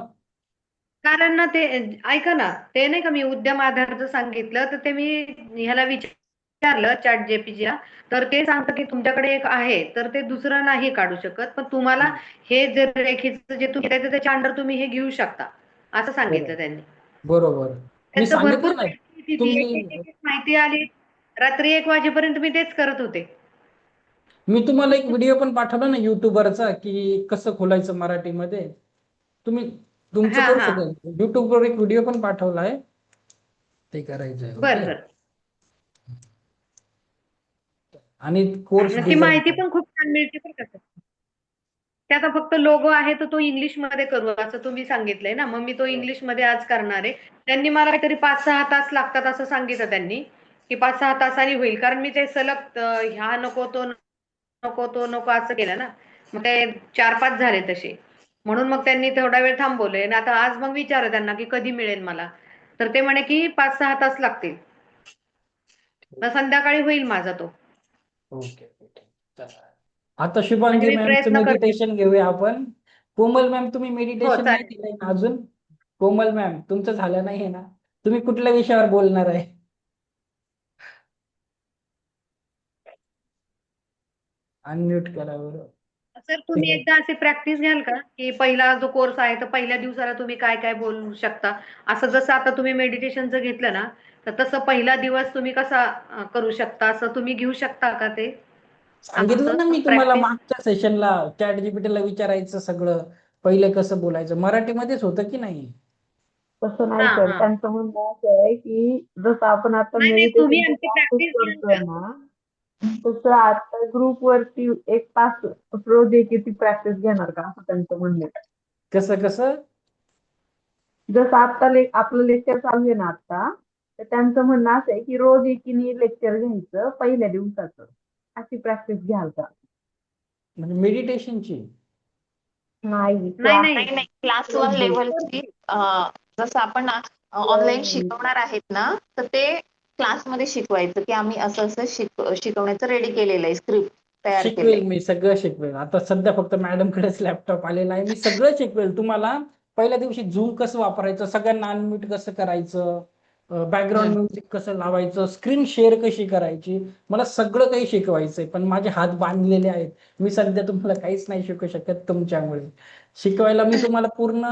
कारण ना ते, ऐका ना, ते नाही का मी उद्यम आधारचं सांगितलं, तर ते मी ह्याला विचारलं चॅट जीपीटीला. तर ते सांगतं की तुमच्याकडे एक आहे, तर ते दुसरं नाही काढू शकत, पण तुम्हाला हे जे रेखीचं जे तुम्ही त्याचं त्याच्या अंडर तुम्ही हे घेऊ शकता, असं बरोबर सांगितलं त्यांनी. बरोबर. मी त्यांचं भरपूर सांगितलं ना माहिती होती, तुम्ही. एक माहिती आली. रात्री 1 वाजेपर्यंत मी तेच करत होते. मी तुम्हाला एक व्हिडिओ पण पाठवला ना युट्यूबरचा, की कसं खोलायचं मराठीमध्ये. तुम्ही तुमचं हा करू हा, शकाल. युट्यूबवर एक व्हिडिओ पण पाठवला आहे, ते करायचं आहे. बर ओके. बर. आणि कोर्स ती डिझाईन माहिती करा. पण खूप छान मिळते बरं का sir. ते आता फक्त लोगो आहे तर तो इंग्लिश मध्ये करू असं तुम्ही सांगितलंय ना, मग मी तो इंग्लिश मध्ये आज करणार आहे. त्यांनी मला काहीतरी 5-6 तास लागतात असं सांगितलं त्यांनी, की 5-6 तासांनी होईल. कारण मी ते सलग ह्या नको तो नको तो नको असं केलं ना, मग ते 4-5 झाले तसे. म्हणून मग त्यांनी थोडा वेळ थांबवलंय आणि आता आज मग विचारलं त्यांना की कधी मिळेल मला, तर ते म्हणे की 5-6 तास लागतील. मग संध्याकाळी होईल माझा तो. Okay okay. चला. आता म्हणजे शुभांगी मी मॅमचं प्रयत्न करते. मेडिटेशन घेऊया आपण. कोमल मॅम, तुम्ही हो मेडिटेशन नाही चालेल. केलंय ना अजून? कोमल मॅम, तुमचं झालं नाही आहे ना? तुम्ही कुठल्या विषयावर बोलणार आहे? अनम्यूट करा बरं. सर, तुम्ही एकदा अशी प्रॅक्टिस घ्याल का, की पहिला जो कोर्स आहे तर पहिल्या दिवसाला तुम्ही काय काय बोलू शकता, असं जसं आता तुम्ही मेडिटेशनचं घेतलं ना, तर तसं पहिला दिवस तुम्ही कसा करू शकता, असं तुम्ही घेऊ शकता का ते? सांगितलं ना मी तुम्हाला प्रॅक्टिस मागच्या सेशनला चॅट जीपीटीला विचारायचं सगळं. पहिले कसं बोलायचं मराठीमध्येच होतं की नाही? तसं नाही हा सर, हा त्यांचं म्हणणं असं आहे की जसं आपण आता नाही नाही तुम्ही मेडिटेशनचे आमची क्लासेस प्रॅक्टिस घ्याल करतोय का? ना, तसं आता ग्रुप वरती एक तास रोज एकीची प्रॅक्टिस घेणार का, असं त्यांचं म्हणणं आहे. कसं कसं? जसं आता आपलं लेक्चर चालू आहे ना आता, तर त्यांचं म्हणणं असं आहे की रोज एकीने लेक्चर घ्यायचं पहिल्या दिवसाचं, अशी प्रॅक्टिस घ्याल का? म्हणजे मेडिटेशनची? नाही, नाही नाही नाही नाही, क्लास वन कोर्स लेवलची जसं आपण ऑनलाईन शिकवणार आहेत ना, तर ते क्लासमध्ये शिकवायचं की आम्ही असं असं शिकवण्याचं रेडी केलेलं आहे, स्क्रिप्ट तयार केलंय. शिकवेल मी सगळं शिकवेल. आता सध्या फक्त मॅडम कडेच लॅपटॉप आलेला आहे. मी सगळं शिकवेल तुम्हाला. पहिल्या दिवशी झूम कसं वापरायचं, सगळ्यांना अनम्यूट कसं करायचं, बॅकग्राऊंड म्युझिक कसं लावायचं, स्क्रीन शेअर कशी करायची, मला सगळं काही शिकवायचंय. पण माझे हात बांधलेले आहेत. मी सध्या तुम्हाला काहीच नाही शिकवू शकत तुमच्यामुळे. शिकवायला मी तुम्हाला पूर्ण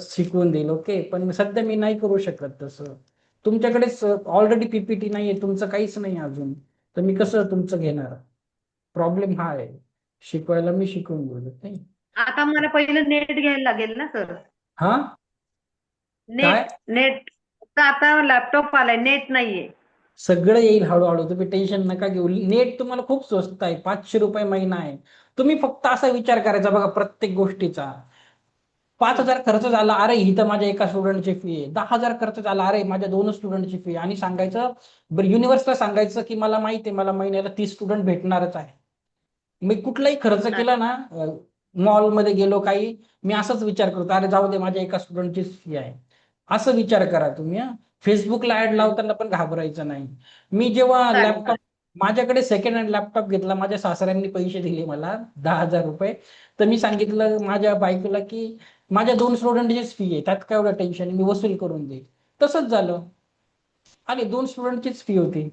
शिकवून देईल, ओके. पण सध्या मी नाही करू शकत तसं. तुमच्याकडेच ऑलरेडी पीपीटी नाहीये, तुमचं काहीच नाही अजून, तर मी कसं तुमचं घेणार? प्रॉब्लेम हा आहे. शिकवायला मी शिकवून बोलत नाही. आता मला पहिलं नेट घ्यायला लागेल ना सर. हा काय? नेट नेट तर आता लॅपटॉप आलाय, नेट नाहीये. सगळं येईल हळूहळू, तुम्ही टेन्शन नका घेऊ. नेट तुम्हाला खूप स्वस्त आहे, 500 रुपये महिना आहे. तुम्ही फक्त असा विचार करायचा बघा प्रत्येक गोष्टीचा. 5,000 खर्च झाला, अरे ही तर माझ्या एका स्टुडंटची फी आहे. 10,000 खर्च झाला, अरे माझ्या 2 स्टुडंटची फी. आणि सांगायचं बरं, युनिव्हर्सला सांगायचं की मला माहिती आहे मला महिन्याला 30 स्टुडंट भेटणारच आहे. मी कुठलाही खर्च केला ना, मॉलमध्ये गेलो काही, मी असाच विचार करतो, अरे जाऊ दे माझ्या एका स्टुडंटचीच फी आहे. असं विचार करा तुम्ही. फेसबुकला ऍड लावताना पण घाबरायचं नाही. मी जेव्हा चालेल लॅपटॉप, माझ्याकडे सेकंड हँड लॅपटॉप घेतला, माझ्या सासऱ्यांनी पैसे दिले मला 10,000 रुपये. तर मी सांगितलं माझ्या बायकोला की माझ्या 2 स्टुडंटचीच फी आहे, त्यात काय एवढं टेन्शन, मी वसूल करून देईल. तसंच झालं. अरे 2 स्टुडंटचीच फी होती.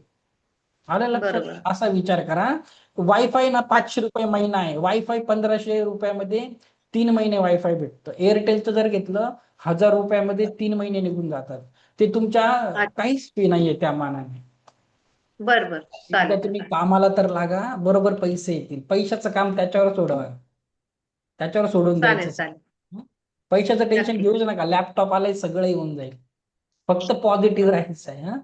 आलं लक्षात? बरोबर. असा विचार करा. वायफाय ना 500 रुपये महिना आहे, वायफाय 1,500 रुपयामध्ये 3 महिने वायफाय भेटतं. एअरटेलचं जर घेतलं 1,000 रुपयामध्ये 3 महिने निघून जातात. ते तुमच्या काहीच फी नाहीये त्या मानाने. बर बर एकदा चालेल तुम्ही चालेल. कामाला तर लागा, बरोबर पैसे येतील. पैशाचं काम त्याच्यावर सोडवा, त्याच्यावर सोडून द्यायचं. चालेल चालेल. हं? पैशाचं टेन्शन नक्की. घेऊच नका. लॅपटॉप आलाय, सगळं येऊन जाईल. फक्त पॉझिटिव्ह राहायचं आहे. हा,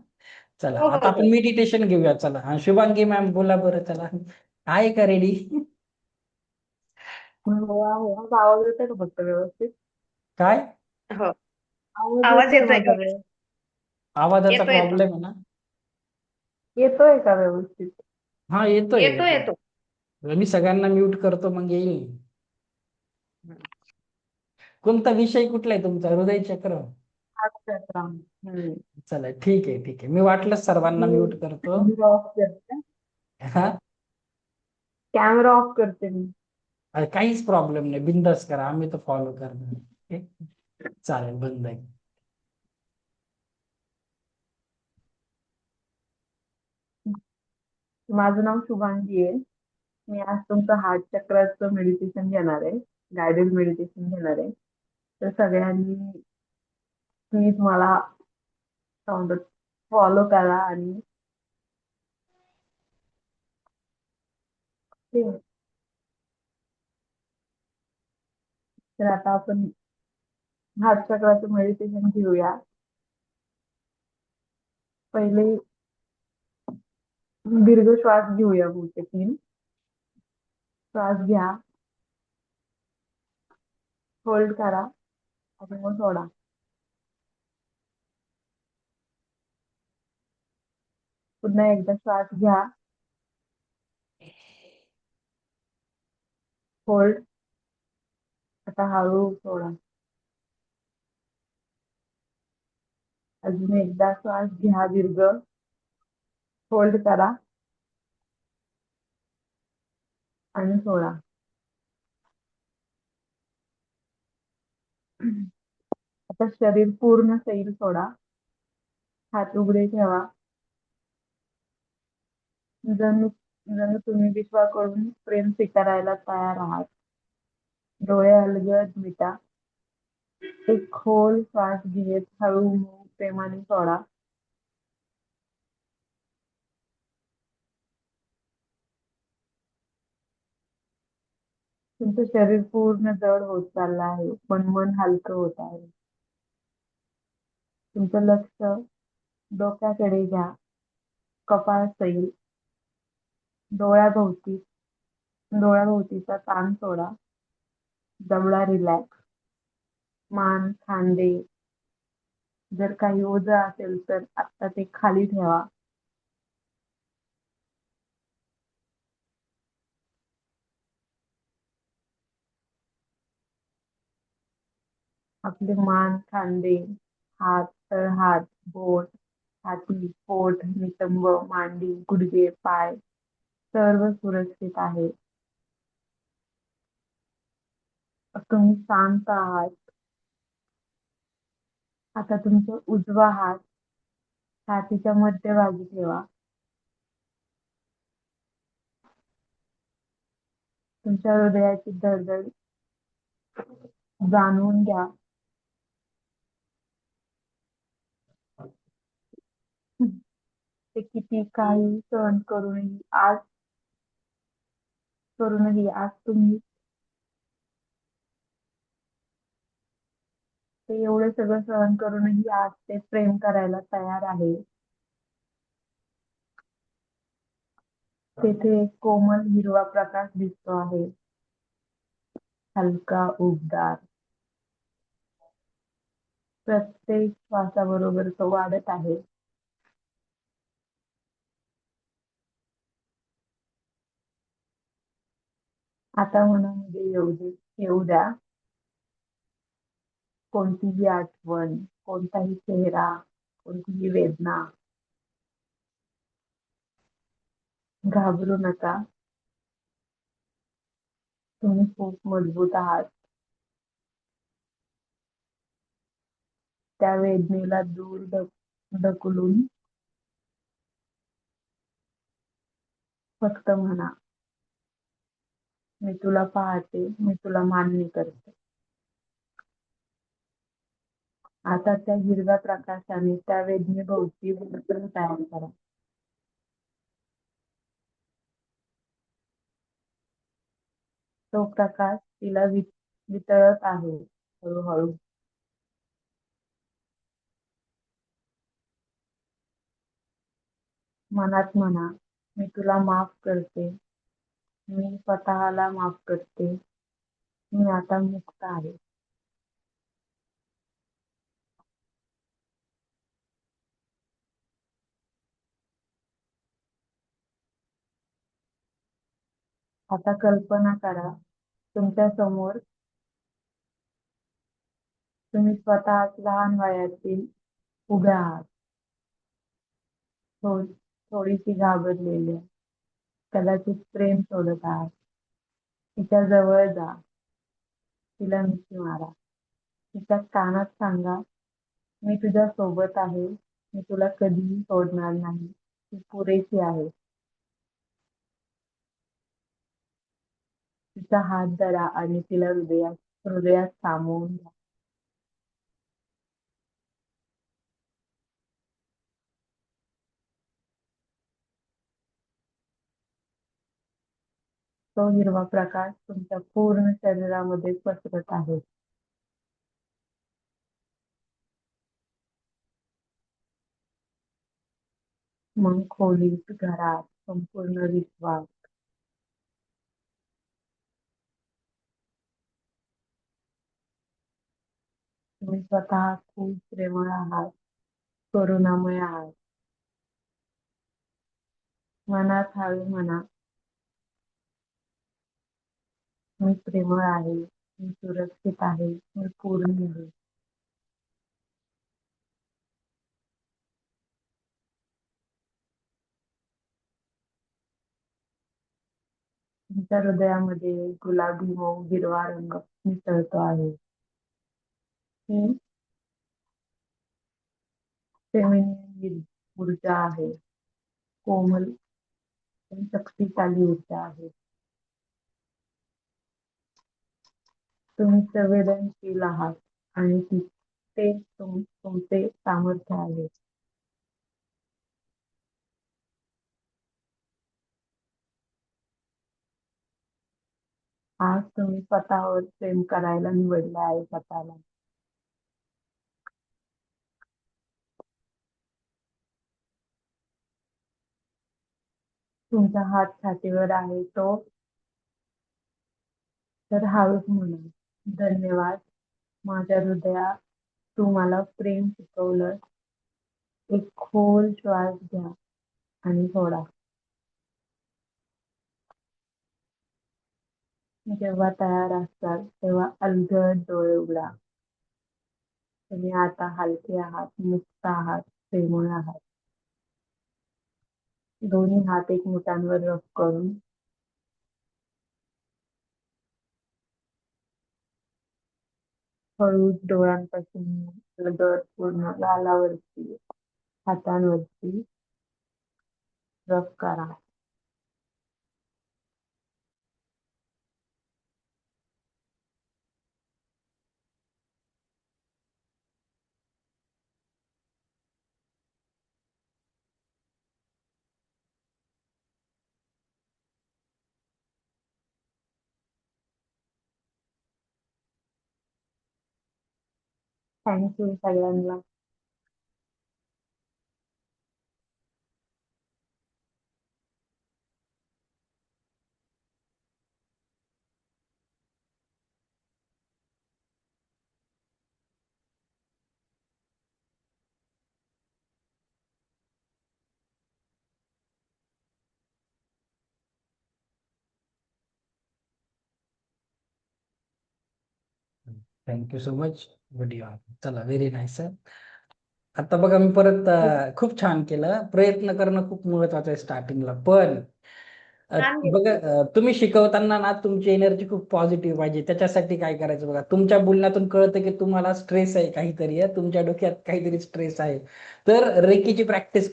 चला हो आता हो आपण हो. मेडिटेशन घेऊया. चला, शुभांगी मॅम बोला बरं. चला, आहे का रेडी? हो आहे. माझा आवाज येतोय का फक्त व्यवस्थित? काय हो आवाज आवाज येतोय येतोय माझा का? व्यवस्थित? आवाजाचा येतो येतो प्रॉब्लेम आहे ना? येतोय का व्यवस्थित? हा, येतोय येतो येतोय. येतो. मी सगळ्यांना म्यूट करतो, मग येईल. कोणता विषय कुठला आहे तुमचा? हृदय चक्र? अच्छा अच्छा. चला, ठीक आहे ठीक आहे. मी वाटलं सर्वांना म्यूट करतो. कॅमेरा ऑफ करते. हा, कॅमेरा ऑफ करते मी. काहीच प्रॉब्लेम नाही, बिंदास करा, आम्ही तर फॉलो करणार. ओके, चालेल, बंद आहे. माझं नाव शुभांगी आहे. मी आज तुमचं हार्ट चक्राचं मेडिटेशन घेणार आहे, गायडेड मेडिटेशन घेणार आहे. तर सगळ्यांनी प्लीज मला फॉलो करा. आणि ते, तर आता आपण हार्ट चक्राचं मेडिटेशन घेऊया. पहिले दीर्घ श्वास घेऊया, पुढचे 3 श्वास घ्या, होल्ड करा आणि मग सोडा. पुन्हा एकदा श्वास घ्या, होल्ड, आता हळू सोडा. अजून एकदा श्वास घ्या दीर्घ, होल्ड करा आणि सोडा. आता शरीर पूर्ण सैल सोडा. हात उघडे ठेवा, जणू जणू तुम्ही विश्वाकडून प्रेम स्वीकारायला तयार आहात. डोळे अलगद मिटा. एक खोल श्वास घेत हळू मऊ प्रेमाने सोडा. तुमचं शरीर पूर्ण जड होत चाललं आहे, पण मन हलकं होत आहे. तुमचं लक्ष डोक्याकडे घ्या. कपाळ सैल, डोळ्याभोवती डोळ्याभोवतीचा ताण सोडा. जबडा रिलॅक्स, मान, खांदे जर काही ओझं असेल तर आता ते खाली ठेवा. आपले मान, खांदे, हात, तळहात, बोट, छाती, पोट, नितंब, मांडी, गुडघे, पाय सर्व सुरक्षित आहे. तुम्ही शांत आहात. आता तुमचा उजवा हात छातीच्या मध्यभागी ठेवा. तुमच्या हृदयाची धडधड जाणून घ्या. ते किती काही सहन करूनही आज तुम्ही ते एवढे सगळं सहन करूनही आज ते प्रेम करायला तयार आहे. तेथे एक कोमल हिरवा प्रकाश दिसतो आहे. हलका, उबदार. प्रत्येक श्वासाबरोबर तो वाढत आहे. आता मनामध्ये येऊ द्या कोणतीही आठवण, कोणताही चेहरा, कोणतीही वेदना. घाबरू नका. तुम्ही खूप मजबूत आहात. त्या वेदनेला दूर ढकलून फक्त म्हणा, मी तुला पाहते, मी तुला मान्य करते. आता त्या हिरव्या प्रकाशाने त्या वेदनेभोवती वर्तुळ तयार करा. तो प्रकाश तिला वितळत आहे हळूहळू. मनात म्हणा, मी तुला माफ करते, मी स्वतःला माफ करते, मी आता मुक्त आहे. आता कल्पना करा, तुमच्या समोर तुम्ही स्वतःच लहान वयातील उभ्या आहात. थोडीशी घाबरलेली, कदाचित प्रेम शोधत आहात. तिच्या जवळ जा, तिला मिठी मारा, तिच्या कानात सांगा, मी तुझ्या सोबत आहे, मी तुला कधीही सोडणार नाही, ती पुरेशी आहे. तिचा हात धरा आणि तिला हृदयात सामावून घ्या. तो हिरवा प्रकाश तुमच्या पूर्ण शरीरामध्ये पसरत आहे. मग खोलीत, घरात संपूर्ण विश्वास. तुम्ही स्वतः खूप प्रेमळ आहात, करुणामय आहात. मनात हळू म्हणा, मी प्रेमळ आहे, मी सुरक्षित आहे, मी पूर्ण आहे. तुमच्या हृदयामध्ये गुलाबी मऊ हिरवा रंग मिसळतो आहे. ही फेमिनिन ऊर्जा आहे, कोमल आणि शक्तिशाली ऊर्जा आहे. तुम्ही संवेदनशील आहात आणि ते तुमचे सामर्थ्य आहे. आज तुम्ही स्वतःवर प्रेम करायला निवडले आहे स्वतःला. तुमचा हात छातीवर आहे तो तर हळूच म्हणा, धन्यवाद माझ्या हृदया, तू मला प्रेम शिकवलं. एक खोल श्वास घ्या आणि सोडा. जेव्हा तयार असाल तेव्हा अलगद डोळे उघडा. तुम्ही आता हलके आहात, मुक्त आहात, प्रेमळ आहात. दोन्ही हात एकमेकांवर रब करून हळूच डोळ्यांपासून लगत पूर्ण गालावरती, हातांवरती रब करा. थँक्यू सगळ्यांना. Thank you so much. व्हिडिओ चला, व्हेरी नाईस. आता बघा मी परत खूप छान केलं. प्रयत्न करणं खूप महत्वाचं आहे स्टार्टिंगला. पण छान बघा, घेतलं. तुम्ही शिकवताना ना तुमची एनर्जी खूप पॉझिटिव्ह पाहिजे. त्याच्यासाठी काय करायचं बघा, तुमच्या बोलण्यातून कळतं की तुम्हाला स्ट्रेस आहे काहीतरी, तुमच्या डोक्यात काहीतरी स्ट्रेस आहे. तर रेकीची प्रॅक्टिस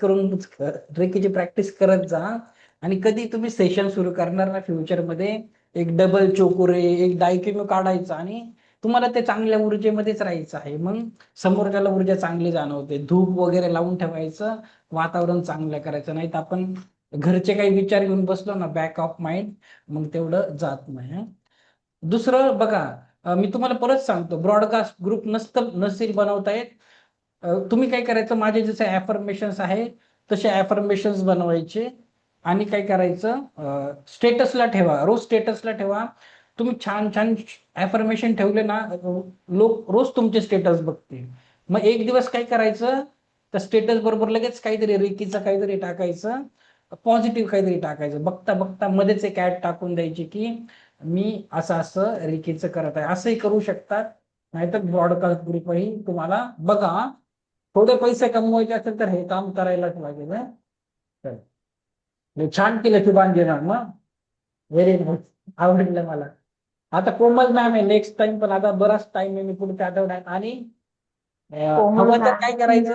करत जा. आणि कधी तुम्ही सेशन सुरू करणार ना फ्युचरमध्ये, एक डबल चोकुरे, एक डायकिनो काढायचा आणि तुम्हाला ते चांगल्या ऊर्जेमध्येच राहायचं आहे. मग समोरच्याला ऊर्जा चांगली जाणवते. धूप वगैरे लावून ठेवायचं, वातावरण चांगलं करायचं. नाही तर आपण घरचे काही विचार घेऊन बसलो ना, बॅक ऑफ माइंड, मग तेवढं जात नाही. दुसरं बघा, मी तुम्हाला परत सांगतो, ब्रॉडकास्ट ग्रुप नसेल बनवता येत, तुम्ही काय करायचं, माझे जसे ॲफर्मेशन्स आहे तसे ॲफर्मेशन्स बनवायचे आणि काय करायचं, स्टेटसला ठेवा, रोज स्टेटसला ठेवा. तुम्ही छान छान ॲफर्मेशन ठेवले ना, लोक रोज तुमचे स्टेटस बघतील. मग एक दिवस काय करायचं, त्या स्टेटस बरोबर लगेच काहीतरी रेकीचं काहीतरी टाकायचं, पॉझिटिव्ह काहीतरी टाकायचं. बघता बघता मध्येच एक ऍड टाकून द्यायची की मी असं असं रेकीचं करत आहे. असंही करू शकतात. नाहीतर ब्रॉडकास्ट ग्रुपही तुम्हाला बघा. थोडे पैसे कमवायचे असेल तर हे काम करायलाच लागेल. चल. हे छान केलं शुभांगी मॅम. व्हेरी गुड, आवडलं मला. आता कोमल मॅम आहे नेक्स्ट टाइम, पण आता बराच टाइम आहे, मी पुढच्या आठवड्यात. आणि कोमल हवं तर काय मॅम करायचं,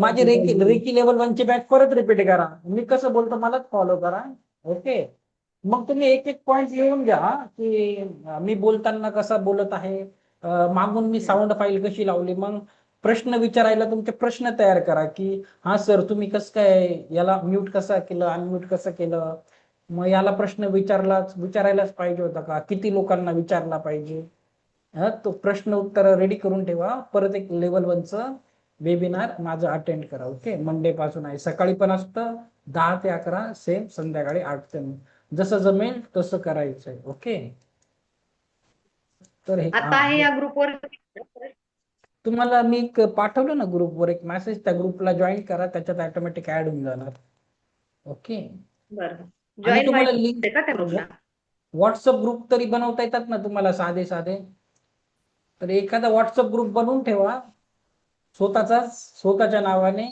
माझी रेकी लेवल 1ची बॅच परत रिपीट करा. मी कसं बोलतो मलाच फॉलो करा. ओके. मग तुम्ही एक एक पॉइंट लिहून घ्या की मी बोलताना कसा बोलत आहे, मागून मी साऊंड फाईल कशी लावली. मग प्रश्न विचारायला तुमचे प्रश्न तयार करा की हा सर तुम्ही कसं काय याला म्यूट कसं केलं, अनम्यूट कसं केलं. मग याला प्रश्न विचारायलाच पाहिजे होता का, किती लोकांना विचारला पाहिजे. तो प्रश्न उत्तर रेडी करून ठेवा. परत एक लेवल 1चं वेबिनार माझं अटेंड करा. ओके. मंडे पासून आहे, सकाळी पण असतं 10 ते 11, सेम संध्याकाळी 8 ते 9. जसं जमेल तसं करायचंय. ओके. तर हे आता आहे या ग्रुपवर. तुम्हाला मी पाठवलं ना ग्रुपवर एक मेसेज, त्या ग्रुपला जॉईन करा, त्याच्यात ऑटोमॅटिक ऍड होऊन जाणार. ओके. बरं, आणि जॉईन तुम्हाला व्हायचं लिंक का त्या ग्रुपला? व्हॉट्सअप ग्रुप तरी बनवता येतात ना तुम्हाला साधे साधे. तर एखादा व्हॉट्सअप ग्रुप बनवून ठेवा स्वतःच्या नावाने.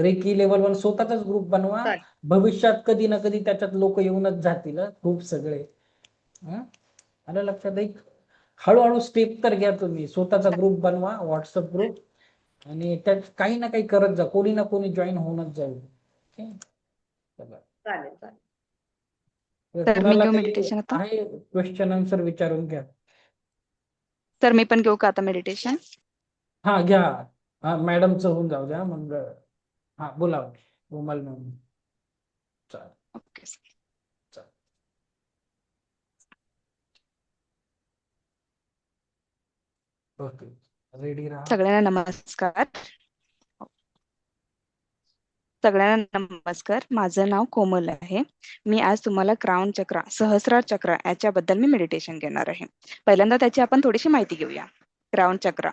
रेकी लेवल 1 स्वतःचाच ग्रुप बनवा. चालेल. भविष्यात कधी ना कधी त्याच्यात लोक येऊनच जातील खूप सगळे. आलं लक्षात? एक हळूहळू स्टेप तर घ्या तुम्ही. स्वतःचा ग्रुप बनवा, व्हॉट्सअप ग्रुप, आणि त्यात काही ना काही करत जा. कोणी ना कोणी जॉईन होऊनच जाईल. ओके. चला. चालेल चालेल. तर तर मी कुणाला घेऊ काही मेडिटेशन आता. आहे क्वेश्चन आन्सर विचारून घ्या. तर मी पण घेऊ का आता मेडिटेशन? हा घ्या. हा मॅडमचं होऊन जाऊ द्या मग. हा बोला कोमल मॅम. चालेल. ओके. चालेल. ओके, रेडी राहा. सगळ्यांना नमस्कार. सगळ्यांना नमस्कार. माझं नाव कोमल आहे. मी आज तुम्हाला क्राउन चक्र, सहस्रार चक्र याच्याबद्दल मी मेडिटेशन घेणार आहे. पहिल्यांदा त्याची आपण थोडीशी माहिती घेऊया. क्राउन चक्र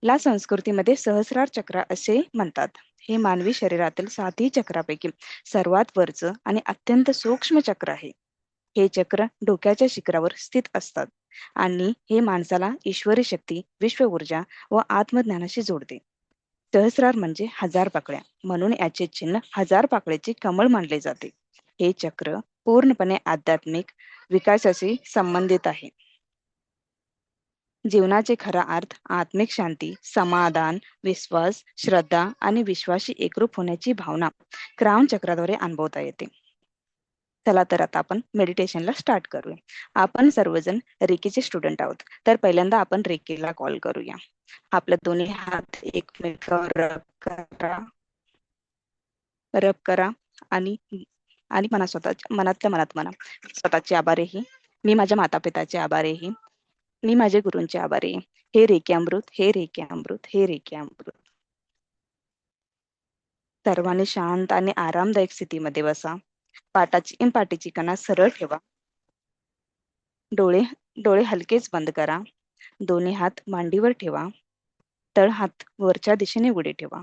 ला संस्कृतीमध्ये सहस्रार चक्र असे म्हणतात. हे मानवी शरीरातील 7ही चक्रापैकी सर्वात वरचं आणि अत्यंत सूक्ष्म चक्र आहे. हे चक्र डोक्याच्या शिखरावर स्थित असतात आणि हे माणसाला ईश्वरी शक्ती, विश्व ऊर्जा व आत्मज्ञानाशी जोडते. सहस्रार म्हणजे 1000 पाकळ्या, म्हणून याचे चिन्ह 1000 पाकळ्याचे कमळ मानले जाते. हे चक्र पूर्णपणे आध्यात्मिक विकासाशी संबंधित आहे. जीवनाचे खरा अर्थ आत्मिक शांती, समाधान, विश्वास, श्रद्धा आणि विश्वाशी एकरूप होण्याची भावना क्राउन चक्राद्वारे अनुभवता येते. चला तर आता आपण मेडिटेशनला स्टार्ट करूया. आपण सर्वजण रेकीचे स्टुडंट आहोत, तर पहिल्यांदा आपण रेकीला कॉल करूया. आपले दोन्ही हात एकमेकावर रब करा आणि आणि मनातल्या मनात म्हणा, स्वतःचे आभार आहे. मी माझ्या माता पिताचे आभार आहे. मी माझे गुरूंचे आभारी आहे. हे रेकी अमृत, हे रेकी अमृत, हे रेकी अमृत. सर्वांनी शांत आणि आरामदायक स्थितीमध्ये बसा. पाठीची कणा सरळ ठेवा. डोळे हलकेच बंद करा. दोन्ही हात मांडीवर ठेवा. तळहात वरच्या दिशेने उडे ठेवा.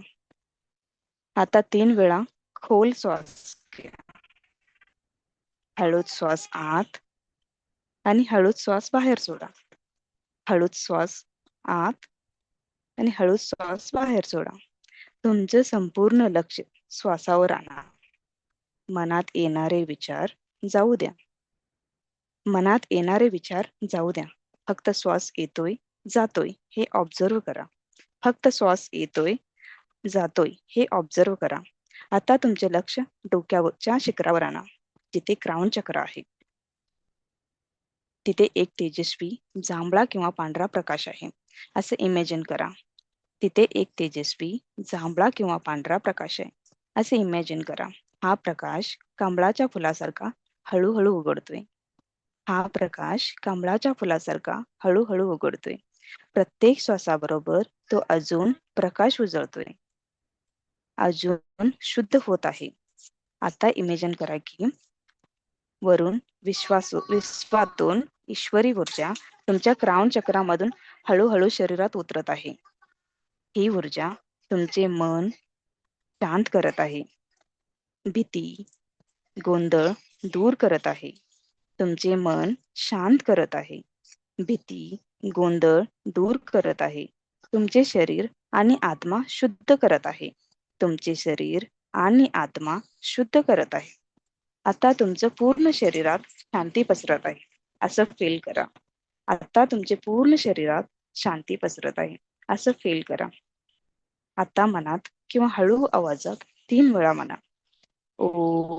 आता 3 वेळा खोल श्वास घ्या. हळूच श्वास आत आणि हळूच श्वास बाहेर सोडा. हळूच श्वास आत आणि हळूच श्वास बाहेर सोडा. तुमचं संपूर्ण लक्ष श्वासावर आणा. मनात येणारे विचार जाऊ द्या. मनात येणारे विचार जाऊ द्या. फक्त श्वास येतोय, जातोय हे ऑब्झर्व करा. फक्त श्वास येतोय, जातोय हे ऑब्झर्व करा. आता तुमचे लक्ष डोक्यावरच्या शिखरावर आणा, जिथे क्राउन चक्र आहे. तिथे एक तेजस्वी जांभळा किंवा पांढरा प्रकाश आहे असे इमॅजिन करा. तिथे एक तेजस्वी जांभळा किंवा पांढरा प्रकाश आहे असे इमॅजिन करा. हा प्रकाश कमळाच्या फुलासारखा हळूहळू उघडतोय. हा प्रकाश कमळाच्या फुलासारखा हळूहळू उघडतोय. प्रत्येक श्वासाबरोबर तो अजून प्रकाश उजळतोय, अजून शुद्ध होत आहे. आता इमॅजिन करा की वरून विश्वातून ईश्वरी ऊर्जा तुमच्या क्राउन चक्रामधून हळूहळू शरीरात उतरत आहे. ही ऊर्जा तुमचे मन शांत करत आहे. भीती, गोंधळ दूर करत आहे. तुमचे मन शांत करत आहे. भीती, गोंधळ दूर करत आहे. तुमचे शरीर आणि आत्मा शुद्ध करत आहे. तुमचे शरीर आणि आत्मा शुद्ध करत आहे. आता तुमचं पूर्ण शरीरात शांती पसरत आहे असं फील करा. आता तुमचे पूर्ण शरीरात शांती पसरत आहे असं फील करा. आता मनात किंवा हळू आवाजात 3 वेळा म्हणा, ओम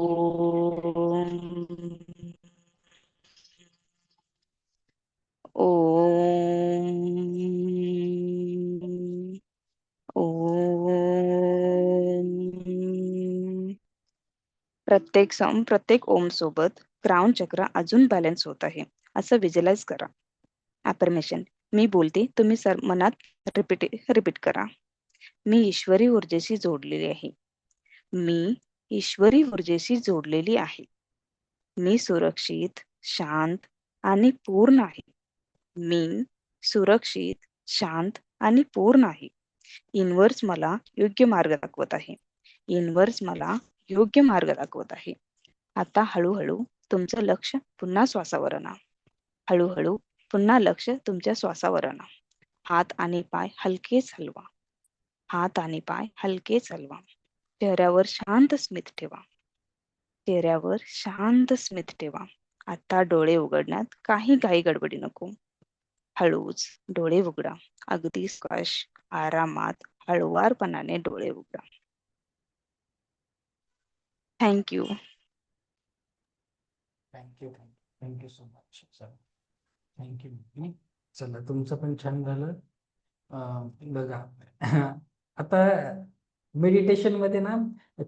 ओम ओम. प्रत्येक ओम सोबत क्राउन चक्र अजून बॅलन्स होत आहे असं व्हिज्युअलाइज करा. अफर्मेशन मी बोलते, तुम्ही मनात रिपीट करा. मी ईश्वरी ऊर्जेशी जोडलेली आहे. मी ईश्वरी ऊर्जेशी जोडलेली आहे. मी सुरक्षित, शांत आणि पूर्ण आहे. मी सुरक्षित, शांत आणि पूर्ण आहे. युनिव्हर्स मला योग्य मार्ग दाखवत आहे. युनिव्हर्स मला योग्य मार्ग दाखवत आहे. आता हळूहळू तुमचं लक्ष पुन्हा श्वासावर आणा. हळूहळू पुन्हा लक्ष तुमच्या श्वासावर आणा. हात आणि पाय हलकेच हलवा. हात आणि पाय हलकेच हलवा. चेहऱ्यावर शांत स्मित ठेवा. चेहऱ्यावर शांत स्मित ठेवा. आता डोळे उघडण्यात काही घाई गडबडी नको. हळूच डोळे उघडा. अगदी सावकाश, आरामात, हळुवारपणाने डोळे उघडा. Thank you. Thank you so much. Thank you. चला, तुमचं पण छान झालं. बघा आता मेडिटेशन मध्ये ना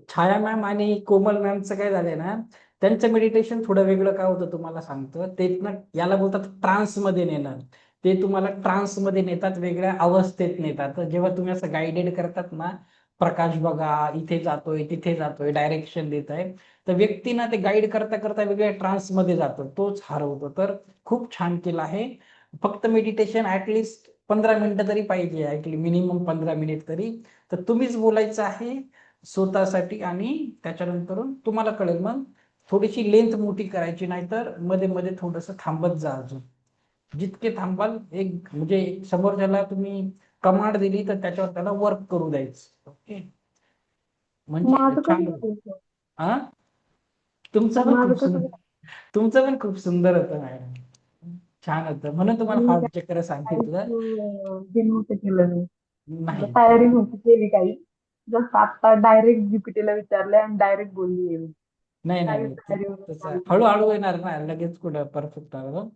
छाया मॅम आणि कोमल मॅमचं काय झालंय ना, त्यांचं मेडिटेशन थोडं वेगळं काय होतं तुम्हाला सांगतो. ते ना याला बोलतात ट्रान्स मध्ये नेणं. ते तुम्हाला ट्रान्समध्ये नेतात, वेगळ्या अवस्थेत नेतात. तर जेव्हा तुम्ही असं गाइडेड करतात ना, प्रकाश बघा, इथे जातोय, तिथे जातोय, डायरेक्शन देत आहे, तर व्यक्ती ना ते गाईड करता करता वेगळ्या ट्रान्समध्ये जातो, तोच हरवतो. तर खूप छान केलं आहे. फक्त मेडिटेशन ऍटलिस्ट 15 मिनिटं तरी पाहिजे, ऍटली मिनिमम 15 मिनिट तरी. तर तुम्हीच बोलायचं आहे स्वतःसाठी, आणि त्याच्यानंतर तुम्हाला कळेल. मग थोडीशी लेंथ मोठी करायची, नाहीतर मध्ये मध्ये थोडंसं थांबत जा अजून. जितके थांबाल, एक म्हणजे समोरच्याला तुम्ही कमांड दिली तर त्याच्यावर त्याला वर्क करू द्यायचं. ओके, म्हणजे माझं छान कसं होईल. झालं sir? हा, तुमचं पण माझं खूप कसं सुंदर, तुमचं पण खूप सुंदर होतं मॅडम, छान होतं, म्हणून तुम्हाला मी हार्ट चक्र काहीच सांगितलं. हे नव्हतं केलं मी. नाही तयारी नव्हती केली काही. जस्ट आता डायरेक्ट जीपीटीला विचारले आणि डायरेक्ट बोलली मी. नाही नाही काहीच नाही, तयारी वगैरे तसं काहीच नाही. हळूहळू येणार ना, लगेच कुठं परफेक्ट आलं.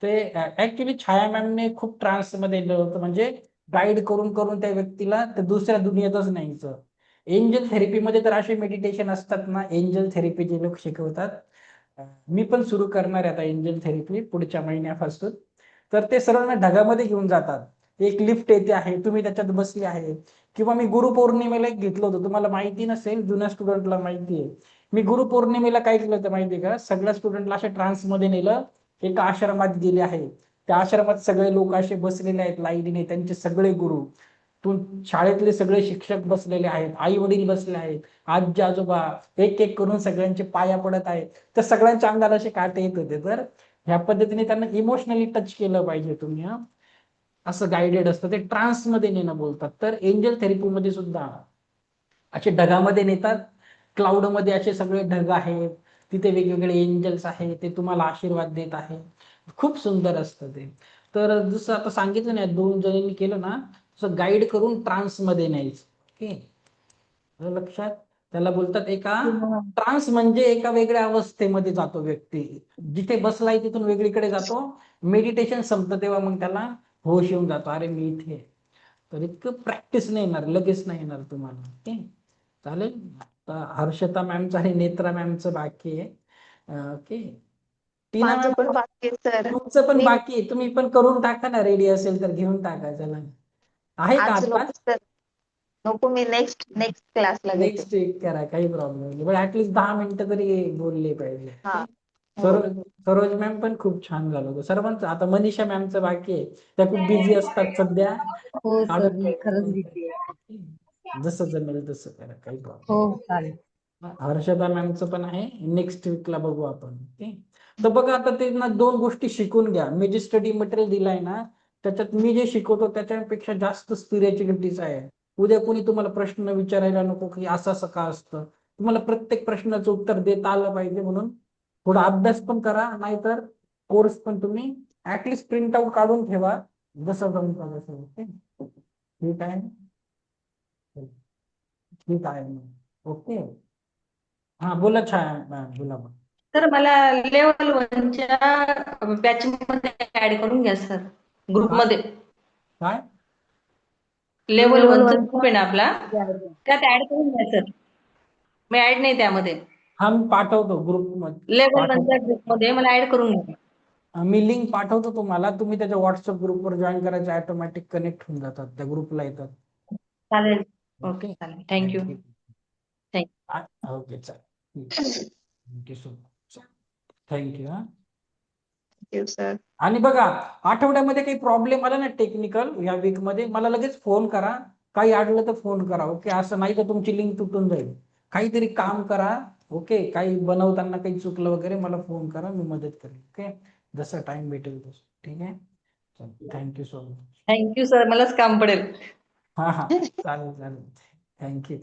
ते ऍक्च्युली छाया मॅमने खूप ट्रान्स मध्ये नेलं होतं, म्हणजे गाईड करून करून त्या व्यक्तीला ते दुसऱ्या दुनियेतच न्यायचं. एंजल थेरपीमध्ये तर असे मेडिटेशन असतात ना, एंजल थेरपी जे लोक शिकवतात, मी पण सुरू करणार आहे आता एंजल थेरपी पुढच्या महिन्यापासून. तर ते सर्वांना ढगामध्ये घेऊन जातात. एक लिफ्ट येते आहे, तुम्ही त्याच्यात बसले आहे. किंवा मी गुरुपौर्णिमेला एक घेतलं होतं, तुम्हाला माहिती नसेल, जुन्या स्टुडंटला माहिती आहे. मी गुरुपौर्णिमेला काय केलं होतं माहितीये का, सगळ्या स्टुडंटला अशा ट्रान्समध्ये नेलं, एका आश्रमात गेले आहे. त्या आश्रमात सगळे लोक असे बसलेले आहेत लाईनीने, त्यांचे सगळे गुरु, शाळेतले सगळे शिक्षक बसलेले आहेत, आई वडील बसले आहेत, आजी आजोबा, एक एक करून सगळ्यांचे पाया पडत आहेत. तर सगळ्यांच्या अंगाला असे काटे येत होते. तर ह्या पद्धतीने त्यांना इमोशनली टच केलं पाहिजे तुम्ही. असं गायडेड असतं, ते ट्रान्समध्ये नेणं बोलतात. तर एंजल थेरपीमध्ये सुद्धा असे ढगामध्ये नेतात, क्लाउड मध्ये असे सगळे ढग आहेत, तिथे वेगवेगळे एंजल्स आहेत, ते तुम्हाला आशीर्वाद देत आहे. खूप सुंदर असतं ते. तर जसं आता सांगितलं ना, 2 जणांनी केलं ना, तसं गाईड करून ट्रान्स मध्ये न्यायचं. ओके, लक्षात. त्याला बोलतात एका ट्रान्स, म्हणजे एका वेगळ्या अवस्थेमध्ये जातो व्यक्ती, जिथे बसलाय तिथून वेगळीकडे जातो. मेडिटेशन संपतं तेव्हा मग त्याला होश येऊन जातो, अरे मी इथे आहे. तर इतकं प्रॅक्टिस नाही येणार, लगेच नाही येणार तुम्हाला. ओके, चालेल. आता हर्षता मॅमचं आणि नेत्रा मॅमचं बाकी आहे. ओके, टीना माझं पण मॅम बाकी आहे सर. तुमचं पण मी बाकी आहे, तुम्ही पण करून टाका ना, रेडी असेल तर घेऊन टाका. चला, आहे का आज आता? नको सर, नको, मी नेक्स्ट नेक्स्ट क्लासला घेते. नेक्स्ट वीक करा, काही प्रॉब्लेम नाही, पण ऍटलीस्ट 10 मिनिटं तरी बोलले पाहिजे. हा, ओके? हो. सरोज मॅम पण खूप छान झालं होतं सर्वांचं. आता मनीषा मॅमचं बाकी आहे, त्या खूप बिझी असतात सध्या. हो सर, काढून मी ठेवा खरंच नंतर. भीती आहे. ओके? जसं जमेल तसं करा, काही प्रॉब्लेम. हो, चालेल. हर्षदा मॅमचं पण आहे, नेक्स्ट वीकला बघू आपण. ओके, तर बघा आता ते ना 2 गोष्टी शिकून घ्या. मी जे स्टडी मटेरियल दिलाय ना, त्याच्यात मी जे शिकवतो त्याच्यापेक्षा जास्त स्पिरिच्युअलिटीच आहे. उद्या कोणी तुम्हाला प्रश्न विचारायला नको की असं असं का असतं. तुम्हाला प्रत्येक प्रश्नाचं उत्तर देता आलं पाहिजे, म्हणून थोडा अभ्यास पण करा, नाहीतर कोर्स पण तुम्ही ऍटलिस्ट प्रिंट आउट काढून ठेवा, जसं जमतं तसं. ओके, ठीक आहे, ठीक आहे. ओके, हा बोला छाया मॅम, बोला मग. तर मला लेवल 1च्या बॅच मध्ये ऍड करून घ्या सर, काय ग्रुपमध्ये. काय लेवल लेवल 1चा वन ग्रुप आहे ना आपला, च्या त्यात ऍड करून घ्या सर. मी ऍड नाही त्यामध्ये. हा, मी पाठवतो ग्रुप मध्ये, लेवल 1च्या पाठवतो. ग्रुपमध्ये मला ऍड करून घ्या. मी लिंक पाठवतो तुम्हाला, तुम्ही त्याच्या व्हॉट्सअप ग्रुपवर जॉईन करायचे, ऑटोमॅटिक कनेक्ट होऊन जातात, त्या ग्रुपला येतात. चालेल. ओके, ओके, चालेल. थँक्यू. थँक्यू. थँक्यू. ओके, चालेल, थँक्यू सो मच. थँक्यू. हा, थँक्यू सर. आणि बघा, आठवड्यामध्ये काही प्रॉब्लेम आला ना टेक्निकल, या वीक मध्ये मला लगेच फोन करा. काही अडलं तर फोन करा. ओके, असं नाही तर तुमची लिंक तुटून जाईल. काहीतरी काम करा. ओके, काही बनवताना काही चुकलं वगैरे, मला फोन करा, मी मदत करेन. ओके, जसं टाइम भेटेल तसं. ठीक आहे, thank you so much. Thank you sir, मलाच काम पडेल. हा हा, चालेल चालेल, थँक्यू.